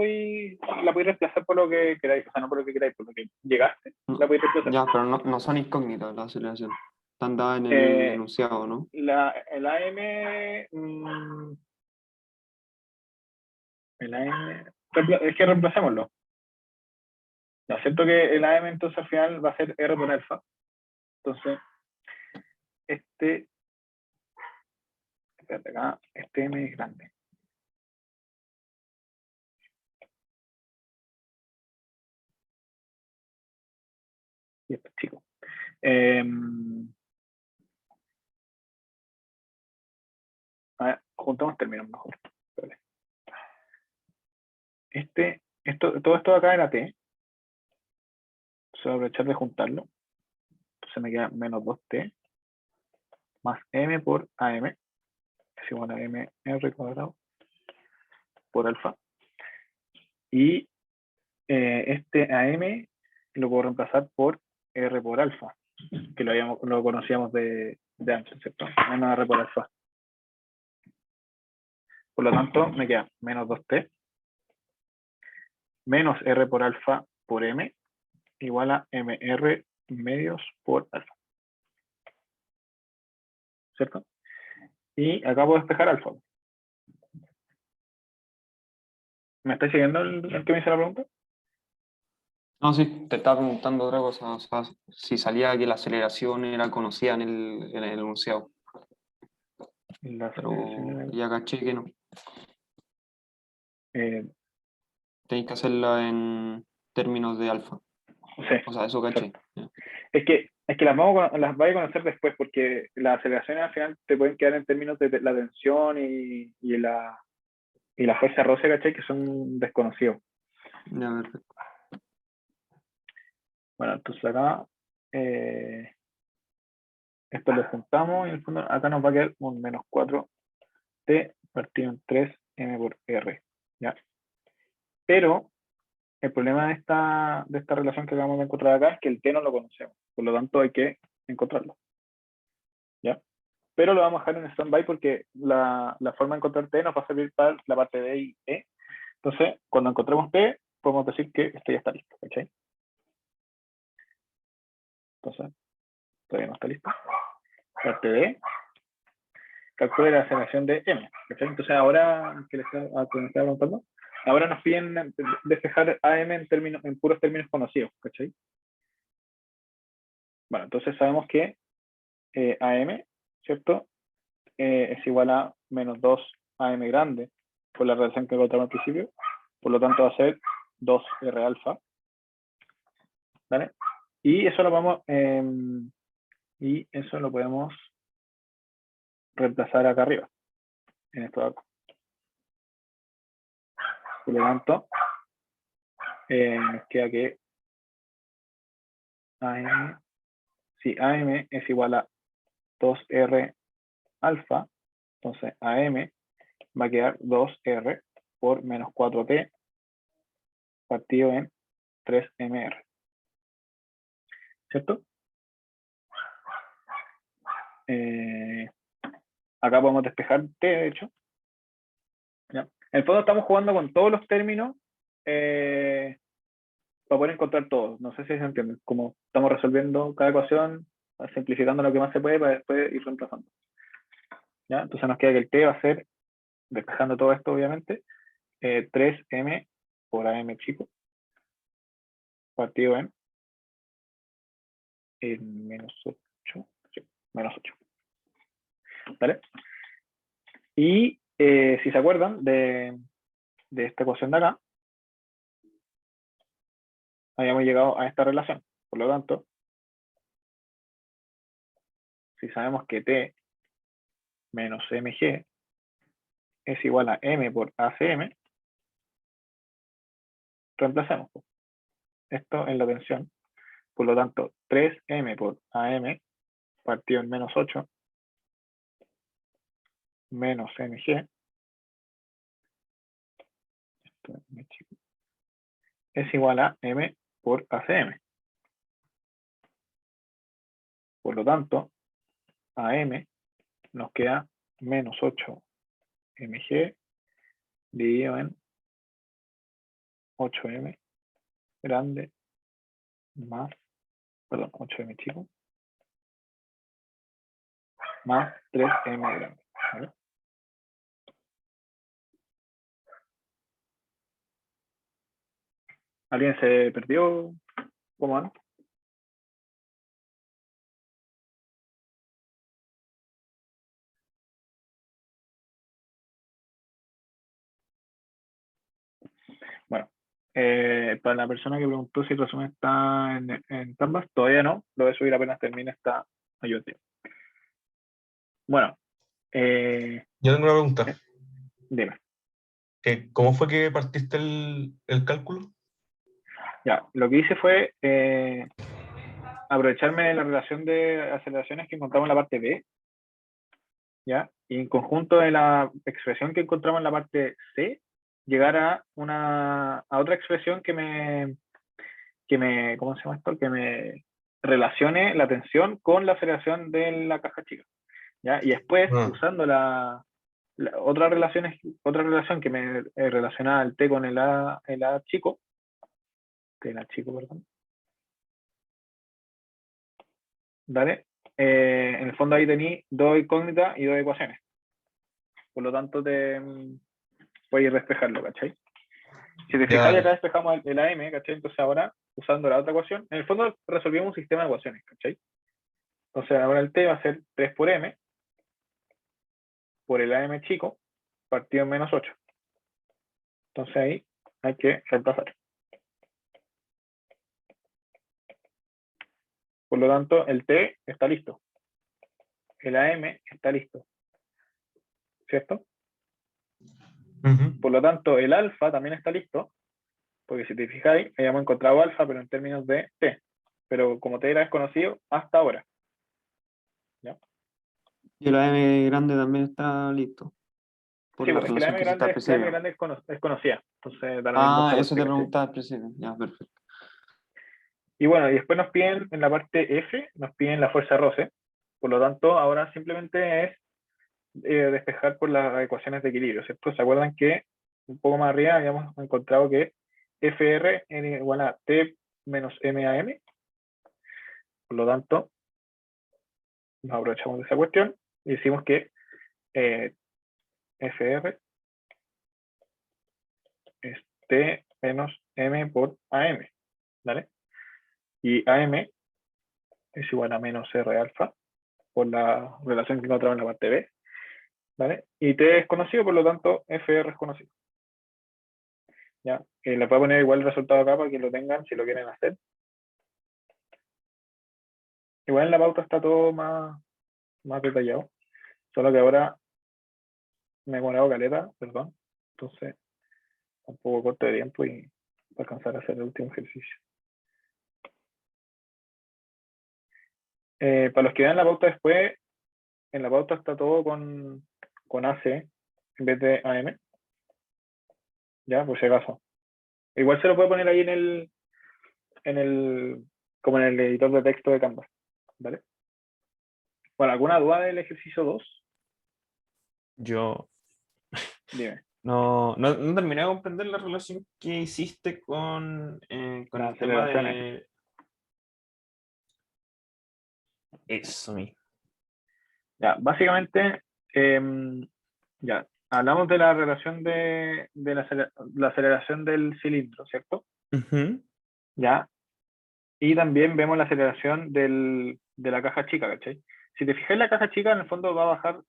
la podéis reemplazar por lo que queráis. O sea, no por lo que queráis, por lo que llegaste, la podéis reemplazar. Ya, pero no son incógnitas las aceleraciones. Están dadas en el enunciado, ¿no? El AM. El AM. Es que reemplacémoslo. Ya, acepto que el AM entonces al final va a ser R por alfa. Entonces, espérate acá, este M es grande. Y esto es chico. A ver, juntamos términos mejor. Espérate. Todo esto de acá era T. Voy a aprovechar de juntarlo. Entonces me queda menos 2T más M por AM. Es igual a MR cuadrado por alfa. Y este AM lo puedo reemplazar por R por alfa, que lo conocíamos de antes, ¿cierto? Menos R por alfa. Por lo tanto, me queda menos 2T menos R por alfa por M igual a MR medios por alfa. ¿Cierto? Y acá puedo despejar alfa. ¿Me estáis siguiendo el que me hizo la pregunta? No, sí, te estaba preguntando otra cosa, o sea, si salía que la aceleración era conocida en el enunciado, La pero aceleración, ya caché que no. eh, Tenéis que hacerla en términos de alfa. sí. O sea, eso caché. Ya. Es que las las vais a conocer después, porque las aceleraciones al final te pueden quedar en términos de la tensión y la fuerza roce, ¿cachai? Que son desconocidos. Ya, perfecto. Bueno, entonces acá esto lo juntamos y en el fondo acá nos va a quedar un menos 4t partido en 3m por r. ¿Ya? Pero el problema de esta relación que acabamos de encontrar acá es que el t no lo conocemos. Por lo tanto hay que encontrarlo. ¿Ya? Pero lo vamos a dejar en stand-by porque la forma de encontrar t nos va a servir para la parte D y E. Entonces, cuando encontremos t, podemos decir que esto ya está listo. ¿Okay? Entonces, todavía no está listo. Parte D, calcule la aceleración de M. ¿Okay? Entonces, ahora que me estaba preguntando, ahora nos piden despejar AM en puros términos conocidos. ¿Okay? Bueno, entonces sabemos que AM, ¿cierto? Es igual a menos 2 AM grande por la relación que encontramos al principio. Por lo tanto, va a ser 2R alfa. ¿Vale? Y eso lo podemos reemplazar acá arriba, en esto de acá. Por lo tanto, nos queda que AM, si AM es igual a 2R alfa, entonces AM va a quedar 2R por menos 4T partido en 3MR. ¿Cierto? Acá podemos despejar T, de hecho. ¿Ya? En el fondo estamos jugando con todos los términos para poder encontrar todos. No sé si se entiende. Como estamos resolviendo cada ecuación, simplificando lo que más se puede para después ir reemplazando. ¿Ya? Entonces nos queda que el T va a ser, despejando todo esto obviamente, 3M por AM chico, partido en menos 8. Sí, menos 8. ¿Vale? Y si se acuerdan de esta ecuación de acá, habíamos llegado a esta relación. Por lo tanto, si sabemos que T menos mg es igual a m por ACM, reemplacemos esto en la tensión. Por lo tanto, 3m por AM partido en menos 8 menos mg es igual a m por ACM. Por lo tanto, AM nos queda menos 8 mg dividido en 8m grande más, perdón, 8m chico más 3m grande. ¿Vale? ¿Alguien se perdió? ¿Cómo van? Bueno, para la persona que preguntó si el resumen está en Canvas, todavía no, lo voy a subir apenas termine esta ayuda. Bueno, Yo tengo una pregunta. dime. ¿Cómo fue que partiste el cálculo? Ya, lo que hice fue aprovecharme de la relación de aceleraciones que encontramos en la parte B, ¿ya? Y en conjunto de la expresión que encontramos en la parte C, llegar a otra expresión que me, ¿cómo se llama esto? Que me relacione la tensión con la aceleración de la caja chica, ¿ya? Y después, usando otra relación que me relaciona el T con el A chico, Era chico, perdón. ¿Vale? En el fondo ahí tenéis dos incógnitas y dos ecuaciones. Por lo tanto, puedes despejarlo, ¿cachai? Si te fijáis, acá despejamos el AM, ¿cachai? Entonces ahora, usando la otra ecuación, en el fondo resolvimos un sistema de ecuaciones, ¿cachai? Entonces ahora el T va a ser 3 por M, por el AM chico, partido en menos 8. Entonces ahí hay que reemplazar. Por lo tanto, el T está listo. El AM está listo. ¿Cierto? Por lo tanto, el alfa también está listo, porque si te fijáis, habíamos encontrado alfa, pero en términos de T. Pero como T era desconocido, hasta ahora. ¿Ya? Y el AM grande también está listo. Por Sí, la porque la relación M que hiciste al principio. grande es conocida. Entonces, da lo mismo Eso te ¿cachai? preguntaba al principio. Ya, perfecto. Y bueno, y después nos piden en la parte F, nos piden la fuerza de roce. Por lo tanto, ahora simplemente es despejar por las ecuaciones de equilibrio, ¿cierto? ¿Se acuerdan que un poco más arriba habíamos encontrado que FR era igual a T menos MAM? Por lo tanto, nos aprovechamos de esa cuestión y decimos que FR es T menos M por AM, ¿vale? Y AM es igual a menos R alfa por la relación que encontramos en la parte B, ¿vale? Y T es conocido, por lo tanto, FR es conocido. ¿Ya? Le puedo poner igual el resultado acá para que lo tengan si lo quieren hacer. Igual en la pauta está todo más detallado, solo que ahora me he demorado caleta, perdón. Entonces, un poco corto de tiempo y para alcanzar a hacer el último ejercicio. Para los que vean la pauta después, en la pauta está todo con AC en vez de AM. Ya, por si acaso. Igual se lo puede poner ahí como en el editor de texto de Canvas. ¿Vale? Bueno, ¿alguna duda del ejercicio 2? Yo Dime. no terminé de comprender la relación que hiciste con Las el tema aceleraciones. de eso mismo. Ya, básicamente, ya, hablamos de la relación de la aceleración del cilindro, ¿cierto? Ujú. Ya, y también vemos la aceleración de la caja chica, ¿cachai? Si te fijas, la caja chica en el fondo va a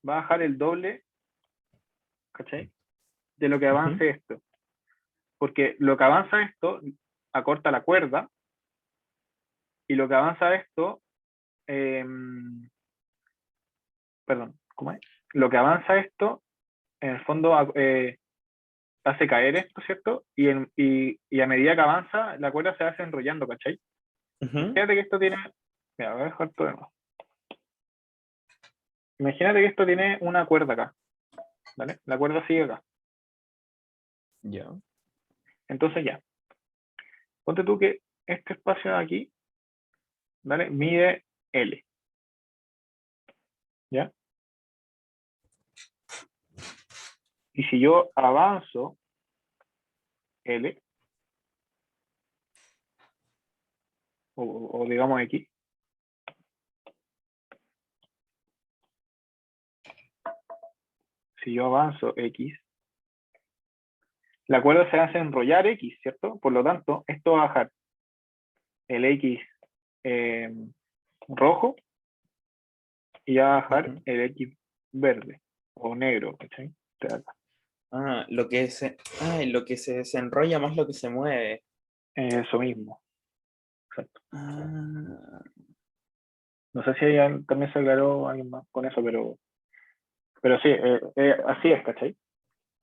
bajar el doble, ¿cachai? De lo que avance esto. Porque lo que avanza esto acorta la cuerda, y lo que avanza esto, perdón, ¿cómo es? Lo que avanza esto, en el fondo, hace caer esto, ¿cierto? Y a medida que avanza, la cuerda se va enrollando, ¿cachai? Fíjate que esto tiene... Mira, voy a dejar todo de nuevo. Imagínate que esto tiene una cuerda acá, ¿vale? La cuerda sigue acá. Ya. Entonces ya. Ponte tú que este espacio de aquí, ¿vale? Mide L. ¿Ya? Y si yo avanzo L, o digamos X, si yo avanzo X, la cuerda se hace enrollar X, ¿cierto? Por lo tanto, esto va a bajar el X rojo y va a bajar el X verde o negro, ¿cachai? Lo que se desenrolla más lo que se mueve. Eso mismo. Exacto. No sé si también se aclaró alguien más con eso, pero sí, así es, ¿cachai?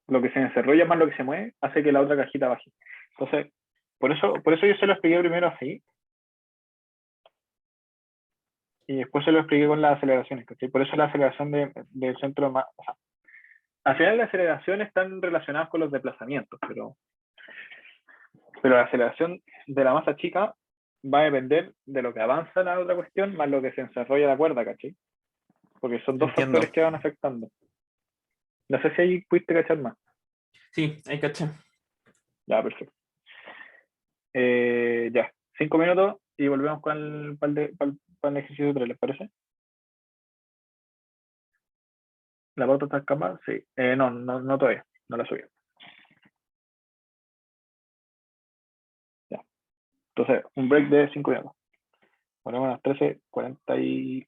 Lo que se desarrolla más lo que se mueve hace que la otra cajita baje. Entonces, por eso yo se lo expliqué primero así, y después se lo expliqué con las aceleraciones, ¿cachai? Por eso la aceleración del centro más... O sea, al final las aceleraciones están relacionadas con los desplazamientos, pero la aceleración de la masa chica va a depender de lo que avanza la otra cuestión más lo que se desarrolla la cuerda, ¿cachai? Porque son dos Entiendo. factores que van afectando. No sé si ahí pudiste cachar más. Sí, ahí caché. Ya, perfecto. Ya, 5 minutos y volvemos con para el ejercicio 3, ¿les parece? ¿La pauta está en cámara? Sí. No todavía, no la subí. Ya. Entonces, un break de 5 minutos. Volvemos a las 13:40.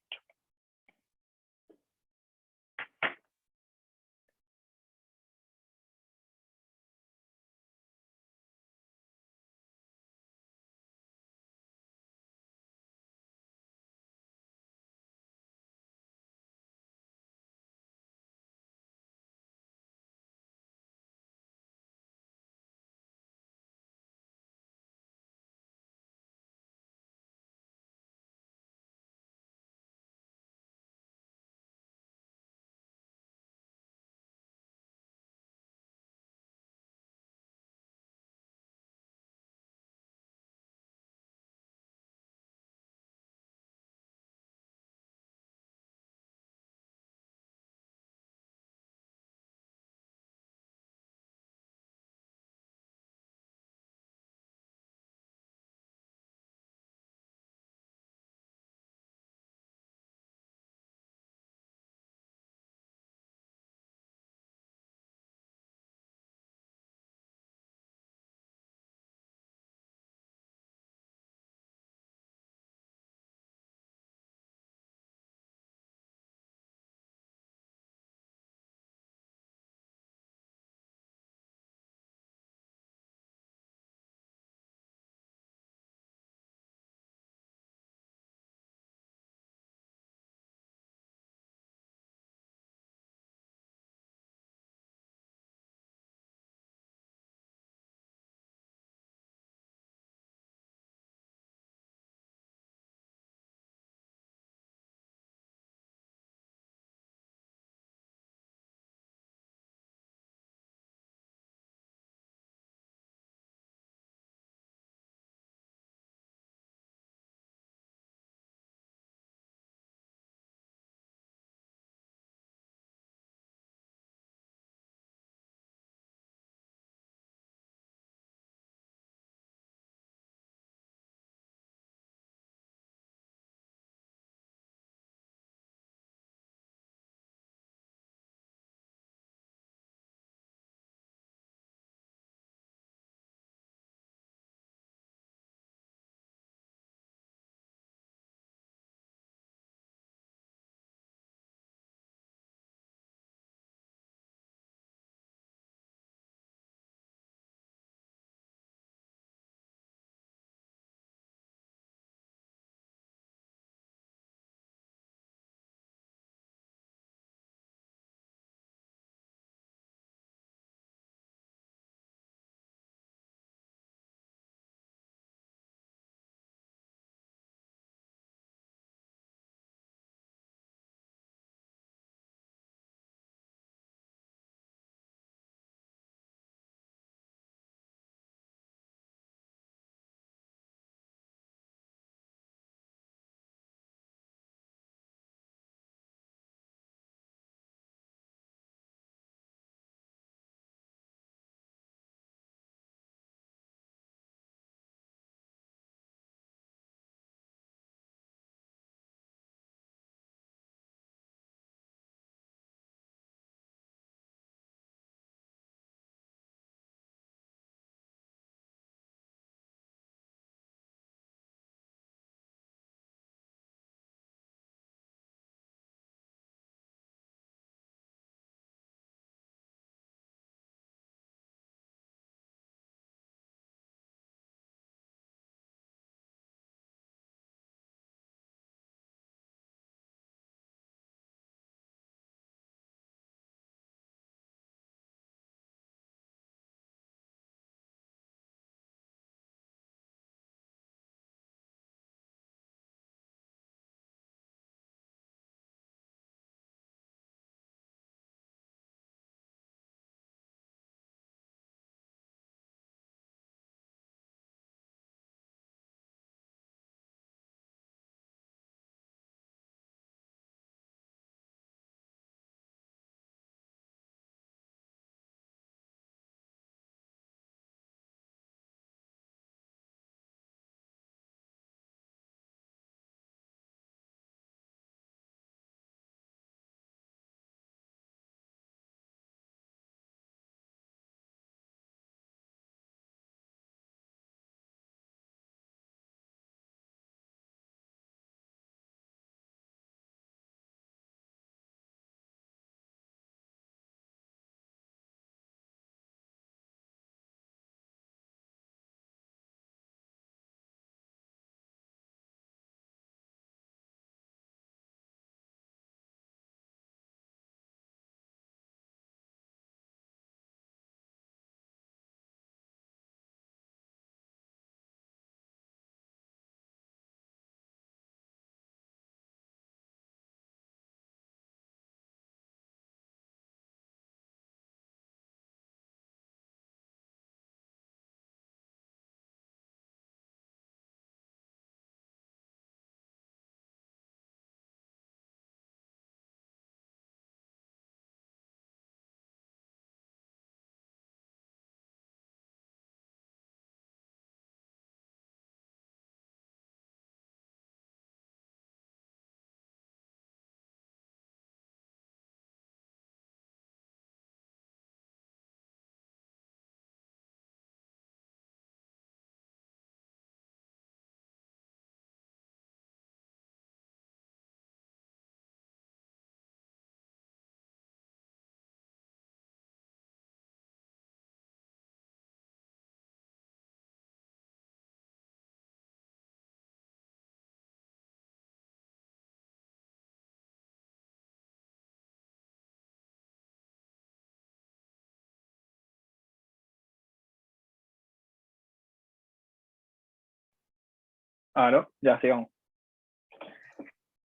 ¿no? Ya, sigamos.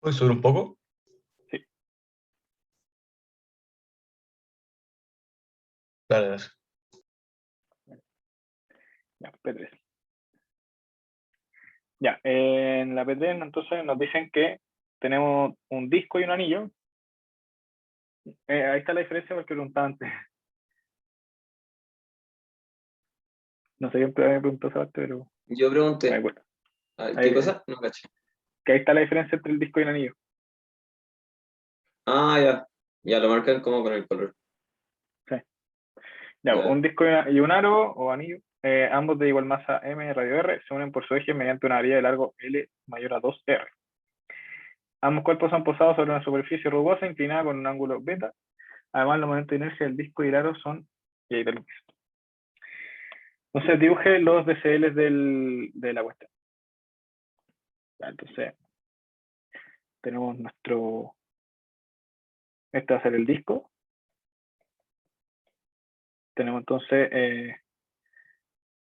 ¿Puedes subir un poco? Sí. Dale, dale. Ya, P3. Ya, en la P3 entonces nos dicen que tenemos un disco y un anillo. Ahí está la diferencia porque preguntaba antes. No sé quién me preguntó esa parte, pero Yo me pregunté, acuerdo. ¿qué cosa? No caché. Que ahí está la diferencia entre el disco y el anillo. Ah, ya. Ya lo marcan como con el color. Sí. Ya, Ya. un disco y un aro o anillo, ambos de igual masa M radio R, se unen por su eje mediante una varilla de largo L mayor a 2R. Ambos cuerpos son posados sobre una superficie rugosa inclinada con un ángulo beta. Además, los momentos de inercia del disco y el aro son... Y ahí te lo puse. Entonces, dibuje los DCLs de la cuestión. Ya, entonces, tenemos nuestro... Este va a ser el disco. Tenemos entonces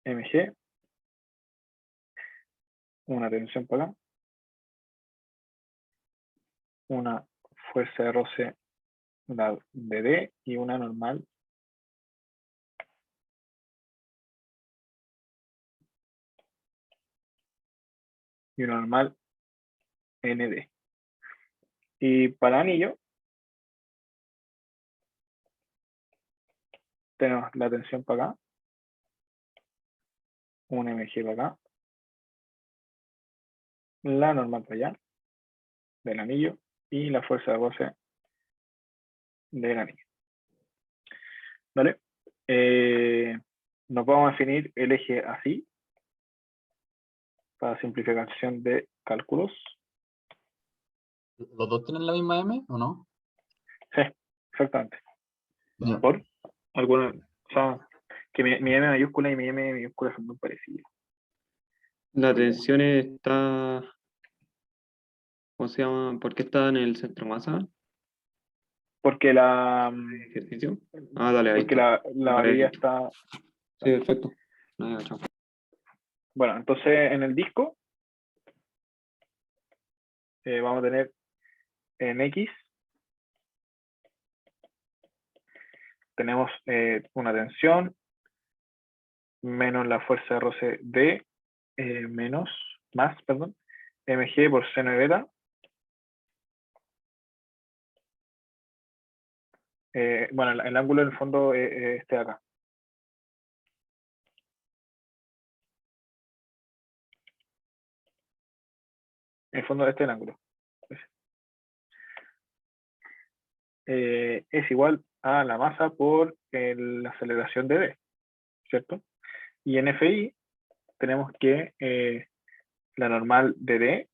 MG, una tensión por acá, una fuerza de roce de D y una normal ND. Y para anillo, tenemos la tensión para acá, un MG para acá, la normal para allá, del anillo, y la fuerza de roce del anillo. ¿Vale? Nos vamos a definir el eje así, para simplificación de cálculos. ¿Los dos tienen la misma M o no? Sí, exactamente. Ya. Por alguna, o sea, que mi M mayúscula y mi M minúscula son muy parecidas. La tensión está, ¿cómo se llama? ¿Por qué está en el centro masa? Porque la, ¿Ejercicio? Ah, dale, ahí porque está. la varilla está... Sí, perfecto. No, ya, chao. Bueno, entonces en el disco vamos a tener en X, tenemos una tensión menos la fuerza de roce D perdón, mg por seno de beta. Bueno, el ángulo en el fondo es este de acá. En el fondo este es el ángulo. Es igual a la masa por la aceleración de D, ¿cierto? Y en FI tenemos que la normal de D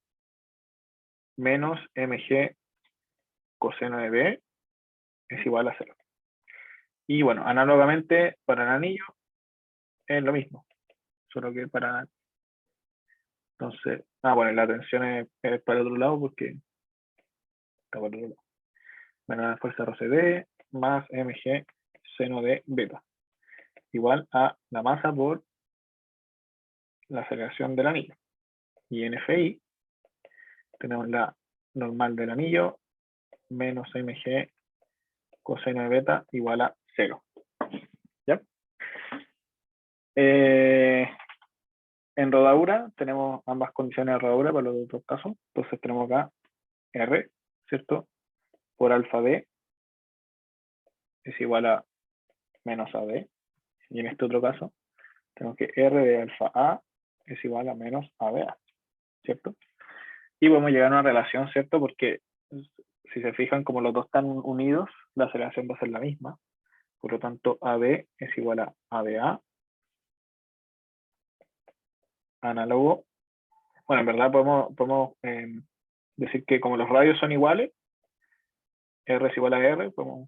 menos mg coseno de B es igual a 0. Y bueno, análogamente para el anillo es lo mismo, solo que para... Entonces, bueno, la tensión es para el otro lado porque está para el otro lado. Menos la fuerza roce D más mg seno de beta, igual a la masa por la aceleración del anillo. Y en FI tenemos la normal del anillo menos mg coseno de beta igual a 0. ¿Ya? En rodadura tenemos ambas condiciones de rodadura para los dos casos. Entonces tenemos acá R, ¿cierto? Por alfa D es igual a menos AD. Y en este otro caso tenemos que R de alfa A es igual a menos ABA, ¿cierto? Y podemos llegar a una relación, ¿cierto? Porque si se fijan, como los dos están unidos, la aceleración va a ser la misma. Por lo tanto, AB es igual a ABA. Análogo. Bueno, en verdad podemos decir que como los radios son iguales, R es igual a R, bueno,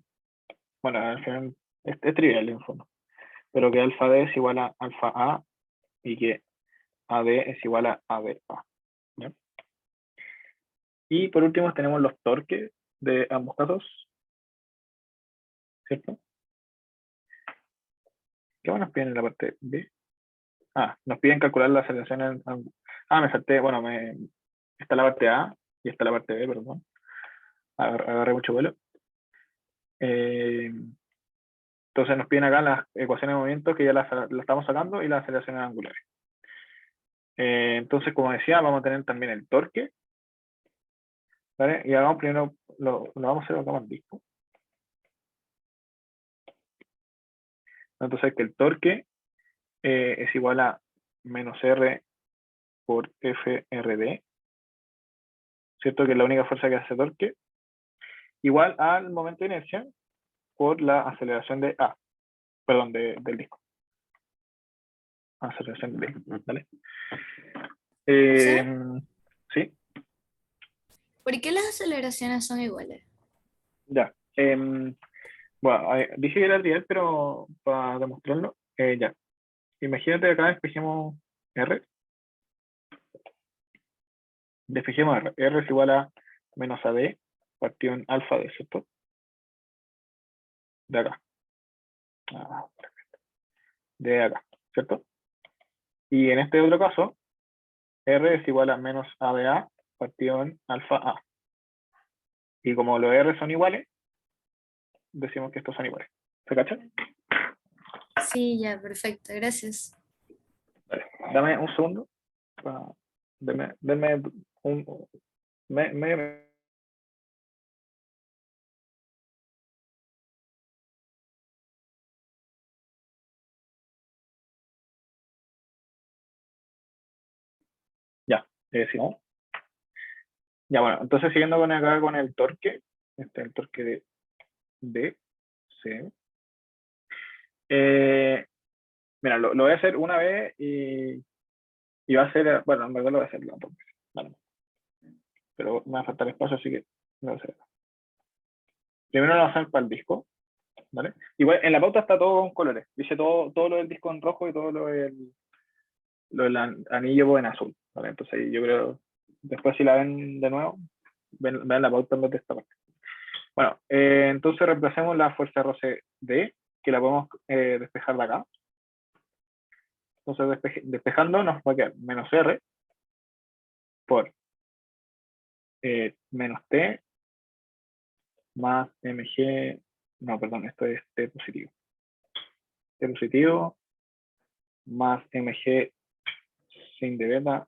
al final es trivial en fondo. Pero que alfa D es igual a alfa A y que AD es igual a ABA. ¿Ya? Y por último tenemos los torques de ambos casos, ¿cierto? ¿Qué más nos piden en la parte B? Nos piden calcular la aceleración me salté, bueno, está la parte A y está la parte B, perdón. Agarré mucho vuelo. Entonces nos piden acá las ecuaciones de movimiento que ya las estamos sacando y las aceleraciones angulares. Entonces, como decía, vamos a tener también el torque. ¿Vale? Y hagamos primero, lo vamos a hacer acá más disco. Entonces, que el torque es igual a menos R por FRD, ¿cierto? Que es la única fuerza que hace torque, igual al momento de inercia por la aceleración de A, perdón, del disco. Aceleración del disco, ¿vale? Sí, ¿Por qué las aceleraciones son iguales? ya. Bueno, dije que era real, pero para demostrarlo, ya. Imagínate que acá despejemos R. Despejemos R. R es igual a menos AD partido en alfa D, ¿cierto? De acá. De acá, ¿cierto? Y en este otro caso, R es igual a menos ADA partido en alfa A. Y como los R son iguales, decimos que estos son iguales. ¿Se cachan? Sí, ya, perfecto, gracias. Vale. Dame un segundo. Denme un medio. Ya, si no. Ya, bueno, entonces siguiendo con acá con el torque, el torque de D, C. Mira, lo voy a hacer una vez y va a ser, bueno, en verdad lo voy a hacer dos veces, vale. Pero me va a faltar espacio, así que lo voy a hacer. Primero lo voy a hacer para el disco, ¿vale? Igual en la pauta está todo con colores, dice todo lo del disco en rojo y todo lo del anillo en azul, ¿vale? Entonces yo creo, después si la ven de nuevo, vean la pauta en vez de esta parte. Bueno, entonces reemplacemos la fuerza de roce D, que la podemos despejar de acá. Entonces despejando nos va a quedar menos R por menos T más mg, no, perdón, esto es T positivo. T positivo más mg sin de beta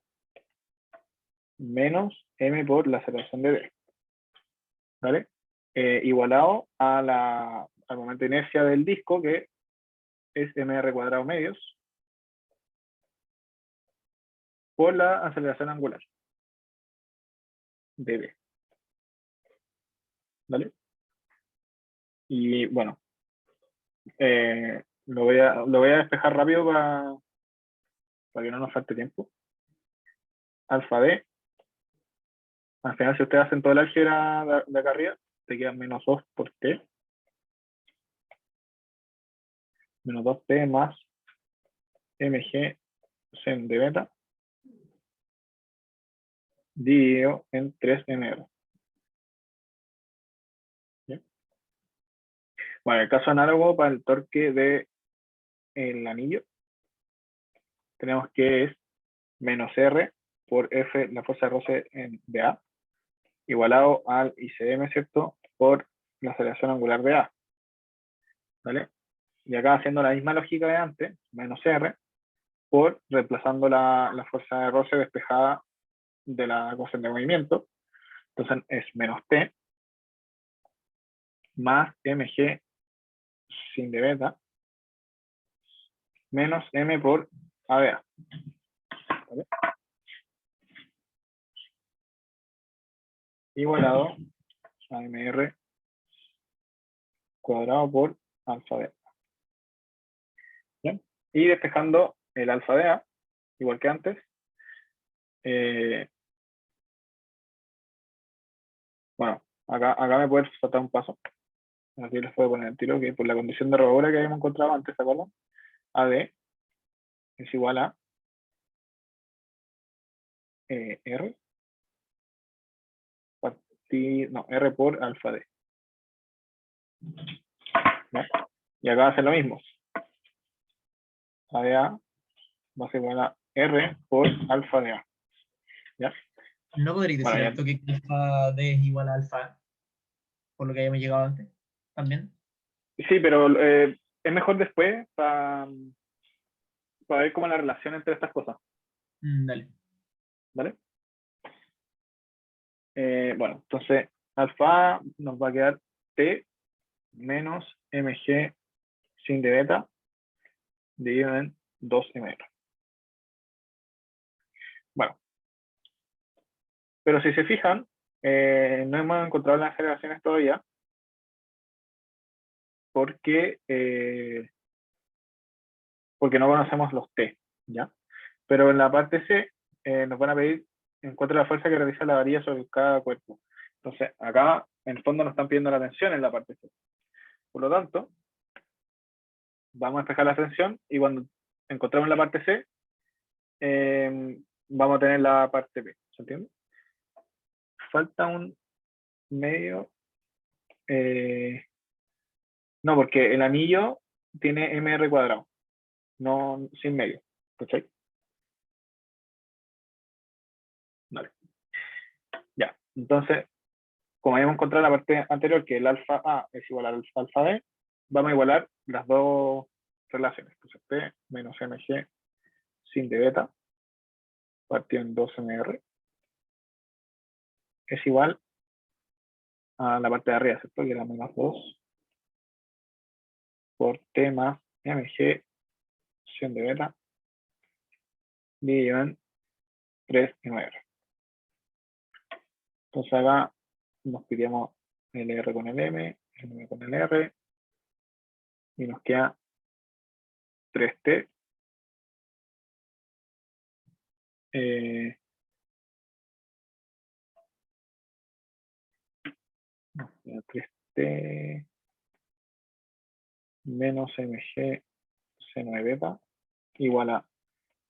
menos m por la aceleración de D. ¿Vale? Igualado a al momento de inercia del disco, que es mr cuadrado medios, por la aceleración angular de D. ¿Vale? Y bueno, lo voy a despejar rápido para que no nos falte tiempo. Alfa D. Al final, si ustedes hacen toda la álgebra de acá arriba, te queda menos 2 por T. Menos 2T más mg sen de beta dividido en 3mr. Bueno, el caso análogo para el torque del anillo, tenemos que es menos R por F, la fuerza de roce de A, igualado al ICM, ¿cierto? Por la aceleración angular de A. ¿Vale? Y acá haciendo la misma lógica de antes, menos R, por reemplazando la fuerza de roce despejada de la ecuación de movimiento. Entonces es menos T más mg sin de beta menos m por ABA. ¿Vale? Igualado a mr cuadrado por alfa de A. ¿Bien? Y despejando el alfa de A, igual que antes, bueno, acá me puede faltar un paso. Aquí les puedo poner el tiro, que por la condición de revoltura que habíamos encontrado antes, ¿se acuerdan? AD es igual a R, R por alfa D. ¿No? Y acá hace lo mismo. ADA va a ser igual a R por alfa de A. ¿ya? ¿No podría decir Bueno, ya- alto que alfa D es igual a alfa A? Por lo que habíamos llegado antes, también. Sí, pero es mejor después para ver cómo es la relación entre estas cosas, Dale. ¿vale? Bueno, entonces alfa A nos va a quedar T menos mg sin de beta dividido en 2mr. Bueno, pero si se fijan, no hemos encontrado las generaciones todavía porque, porque no conocemos los T, ¿ya? Pero en la parte C nos van a pedir encuentre la fuerza que realiza la varilla sobre cada cuerpo. Entonces, acá en el fondo nos están pidiendo la tensión en la parte C. Por lo tanto, vamos a despejar la tensión y cuando encontremos la parte C, vamos a tener la parte B. ¿Se entiende? Falta un medio. No, porque el anillo tiene mr cuadrado, no sin medio. ¿Cachai? Vale. Ya. Entonces, como habíamos encontrado en la parte anterior que el alfa A es igual al alfa B, vamos a igualar las dos relaciones. Entonces, P menos mg sin de beta partido en 2mr es igual a la parte de arriba, ¿cierto? Que era menos 2 por T más mg sin de beta dividido en 3mr. Entonces acá nos pidíamos el R con el M, el M con el R, y nos queda 3T nos queda 3T menos mg seno de beta igual a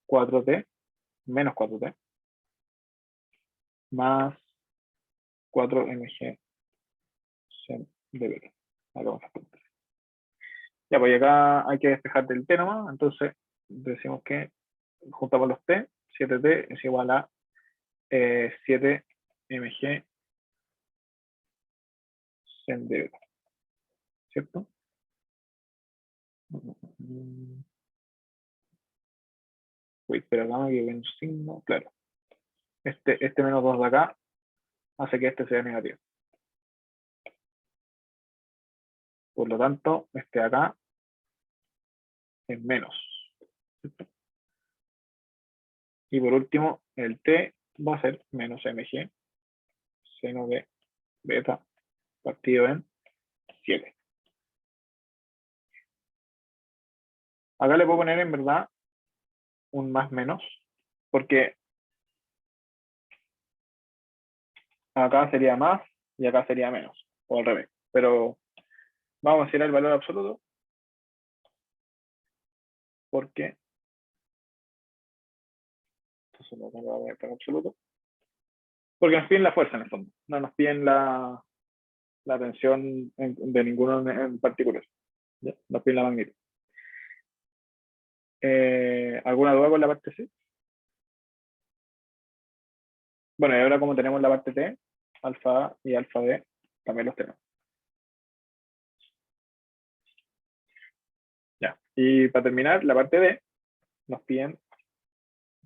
4T menos 4T más 4mg seno de beta. Acá vamos a apuntar. Ya, pues acá hay que despejar del T nomás, entonces decimos que juntamos los T, 7T es igual a 7mg seno de beta, ¿cierto? Uy, pero acá me quedé un signo, claro. Este menos 2 de acá hace que este sea negativo. Por lo tanto, este de acá es menos, ¿cierto? Y por último, el T va a ser menos mg seno de beta partido en 7. Acá le puedo poner en verdad un más menos, porque acá sería más y acá sería menos, o al revés. Pero vamos a hacer el valor absoluto, porque entonces lo voy a poner para absoluto, porque nos piden la fuerza en el fondo, no nos piden la tensión de ninguno en particular, ¿ya? Nos piden la magnitud. ¿Alguna duda con la parte C? Bueno, y ahora como tenemos la parte T, alfa A y alfa B, también los tenemos. Ya. Y para terminar, la parte D, nos piden,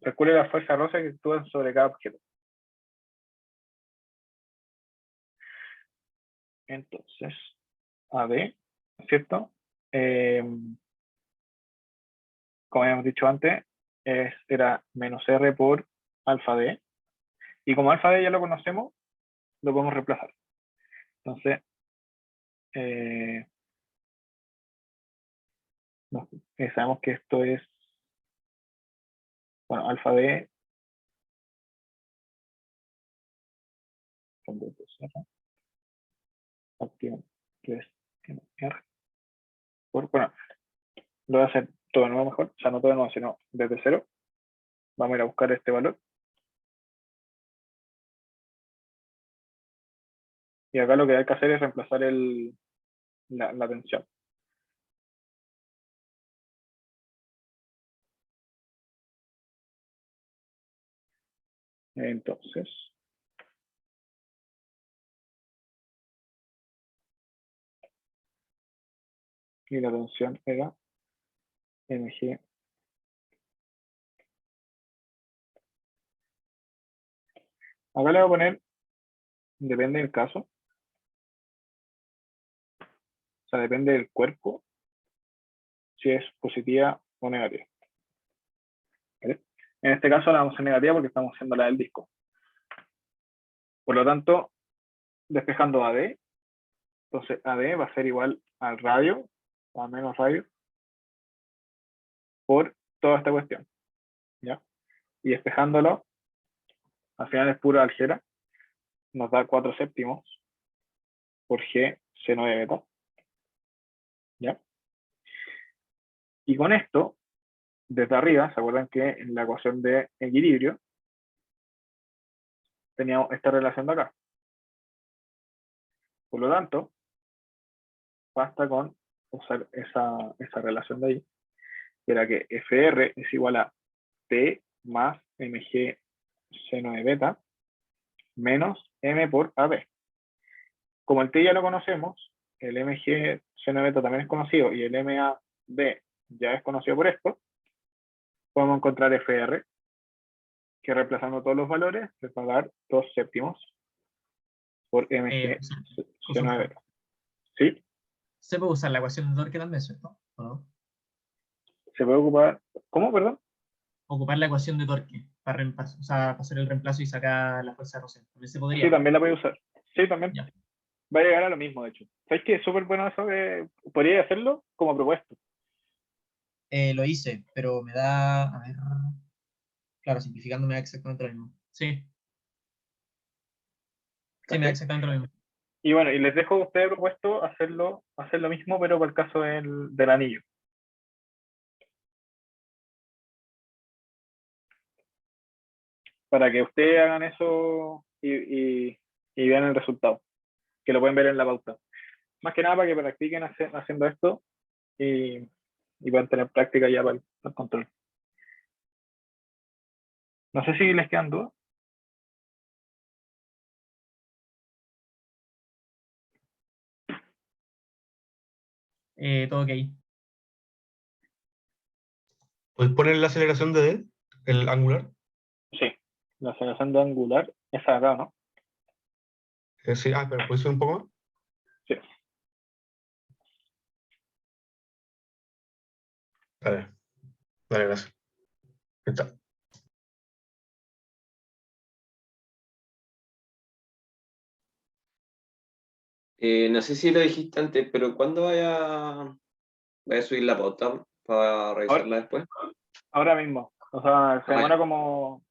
calcule las fuerzas rosas que actúan sobre cada objeto. Entonces, AD, ¿cierto? Como habíamos dicho antes, era menos R por alfa D. Y como alfa D ya lo conocemos, lo podemos reemplazar. Entonces, sabemos que esto es, bueno, alfa D, que es R. Bueno, lo voy a hacer todo de nuevo mejor, o sea, no todo de nuevo, sino desde cero. Vamos a ir a buscar este valor. Y acá lo que hay que hacer es reemplazar la tensión. Entonces, y la tensión era mg. Acá le voy a poner, depende del caso, o sea, depende del cuerpo, si es positiva o negativa. ¿Vale? En este caso la vamos a hacer negativa porque estamos haciendo la del disco. Por lo tanto, despejando AD, entonces AD va a ser igual al radio, o al menos radio, por toda esta cuestión. ¿Ya? Y despejándolo, al final es pura álgebra, nos da 4 séptimos por G C9 beta. ¿Ya? Y con esto, desde arriba, ¿se acuerdan que en la ecuación de equilibrio teníamos esta relación de acá? Por lo tanto, basta con usar esa relación de ahí, que era que FR es igual a T más mg C9 beta menos M por AB. Como el T ya lo conocemos, el mg C9 beta también es conocido y el MAB ya es conocido por esto, podemos encontrar FR, que reemplazando todos los valores, les va a dar 2 séptimos por mg C9 beta. ¿Sí? Se puede usar la ecuación de torque también, ¿cierto? ¿O no? Se puede ocupar... ¿Cómo, perdón? Ocupar la ecuación de torque para reemplazo, o sea, para hacer el reemplazo y sacar la fuerza de Rosen. También se podría. Sí, también la puede usar. Sí, también. Ya. Va a llegar a lo mismo, de hecho. ¿Sabes qué? Es súper bueno eso de... Podría hacerlo como propuesto. Lo hice, pero me da. A ver. Claro, simplificando me da exactamente lo mismo. Sí. Sí, me da exactamente lo mismo. Y bueno, y les dejo a ustedes propuesto hacer lo mismo, pero para el caso del anillo. Para que ustedes hagan eso y vean el resultado, que lo pueden ver en la pauta. Más que nada para que practiquen haciendo esto y puedan tener práctica ya para el control. No sé si les quedan dudas. Todo ok. ¿Puedes poner la aceleración de D, el angular? Sí, la aceleración de angular es acá, ¿no? Sí, pero ¿puedes subir un poco más? Sí. Vale, vale, gracias. Ahí está. No sé si lo dijiste antes, pero ¿cuándo vaya a subir la pauta para revisarla después? Ahora mismo. O sea, se demora como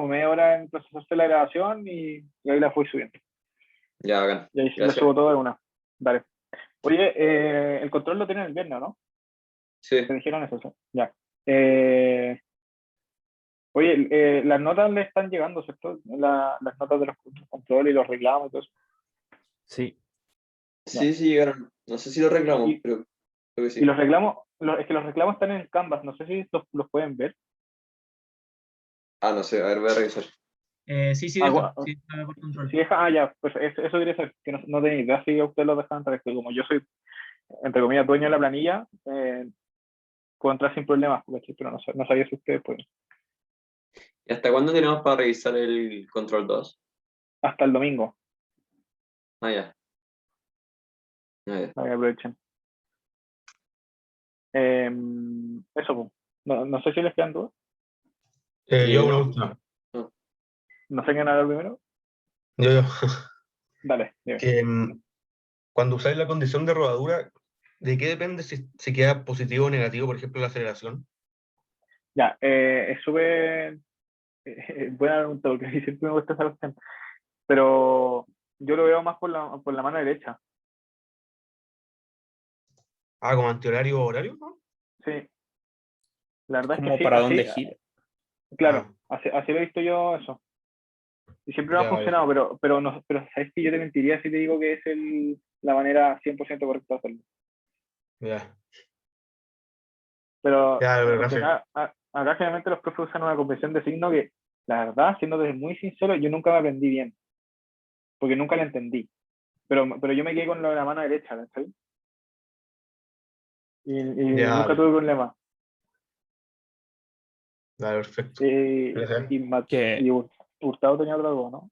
media hora en procesarse la grabación y ahí la fui subiendo. Ya, bacán. Y ahí la Gracias. subo todo de una. Dale. Oye, el control lo tienen el viernes, ¿no? Sí. ¿Te dijeron eso? Sí. Ya. Oye, las notas le están llegando, ¿cierto? Las notas de los controles y los reclamos y todo eso. Sí. Sí, sí llegaron. No sé si lo reclamo, pero creo que sí. Y los reclamos, es que los reclamos están en el Canvas, no sé si los pueden ver. No sé, a ver, voy a revisar. Sí, deja. Sí, está por control. Sí, deja, ya, pues eso debería ser, que no tenía idea si ustedes lo dejan entrar, que como yo soy, entre comillas, dueño de la planilla, puedo entrar sin problemas, pero no sabía si ustedes pueden. ¿Y hasta cuándo tenemos para revisar el control 2? Hasta el domingo. Ya. Para que aprovechen. Eso, pues. No sé si les quedan dudas. Yo una no. última. No sé quién habla primero. Yo. Dale, dime. Que cuando usáis la condición de rodadura, ¿de qué depende si queda positivo o negativo, por ejemplo, la aceleración? Ya, es súper buena pregunta porque siempre me gusta esa cuestión. Pero yo lo veo más por la mano derecha. Como antihorario o horario, ¿no? Sí. La verdad es Como que sí, para así, dónde gira. claro, así lo he visto yo eso. Y siempre me ha Ya, funcionado, pero sabes que yo te mentiría si te digo que es la manera 100% correcta de hacerlo. Ya. Pero Ya, porque gracias. acá generalmente los profes usan una convención de signo que La verdad, siéndote muy sincero, yo nunca me aprendí bien, porque nunca la entendí. Pero yo me quedé con lo de la mano derecha, ¿cachai? Y Ya, nunca tuve problema. dale, perfecto. Y Que Hurtado tenía otra cosa, ¿no?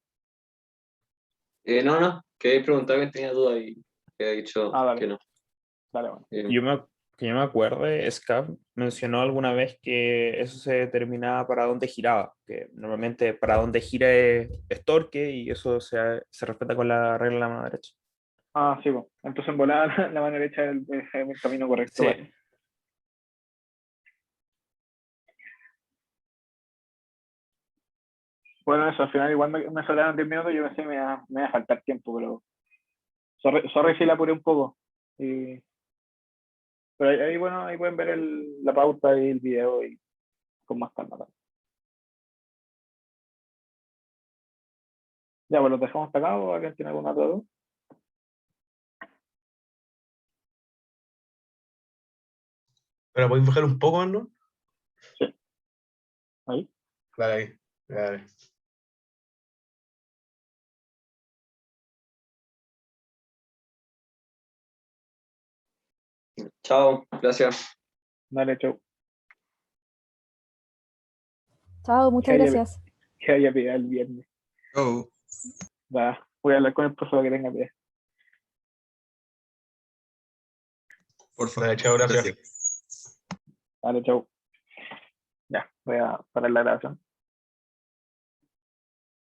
No, que he preguntado que tenía duda y que he dicho Ah, que dale, no. dale, bueno. que yo me acuerde, Scap mencionó alguna vez que eso se determinaba para dónde giraba, que normalmente para dónde gira es torque y eso se respeta con la regla de la mano derecha. Ah, sí, pues. Entonces en volada la mano derecha es el camino correcto. Sí. Vale. Bueno, eso, al final igual me sobraron 10 minutos, yo pensé que me iba a faltar tiempo, pero sorry si la apuré un poco. Pero ahí, bueno, ahí pueden ver la pauta y el video y con más calma también. Ya, pues los dejamos hasta acá o alguien tiene alguna duda. Pero podéis bajar un poco, ¿no? Sí. Ahí. Dale ahí. Dale. Chao, gracias. Dale, chau. Chao, muchas Que haya- gracias. Que haya pegado el viernes. Oh, Va, voy a hablar con el profesor que tenga pegado. por favor. Dale, chao, gracias. Dale, chau. Ya, voy a parar la grabación.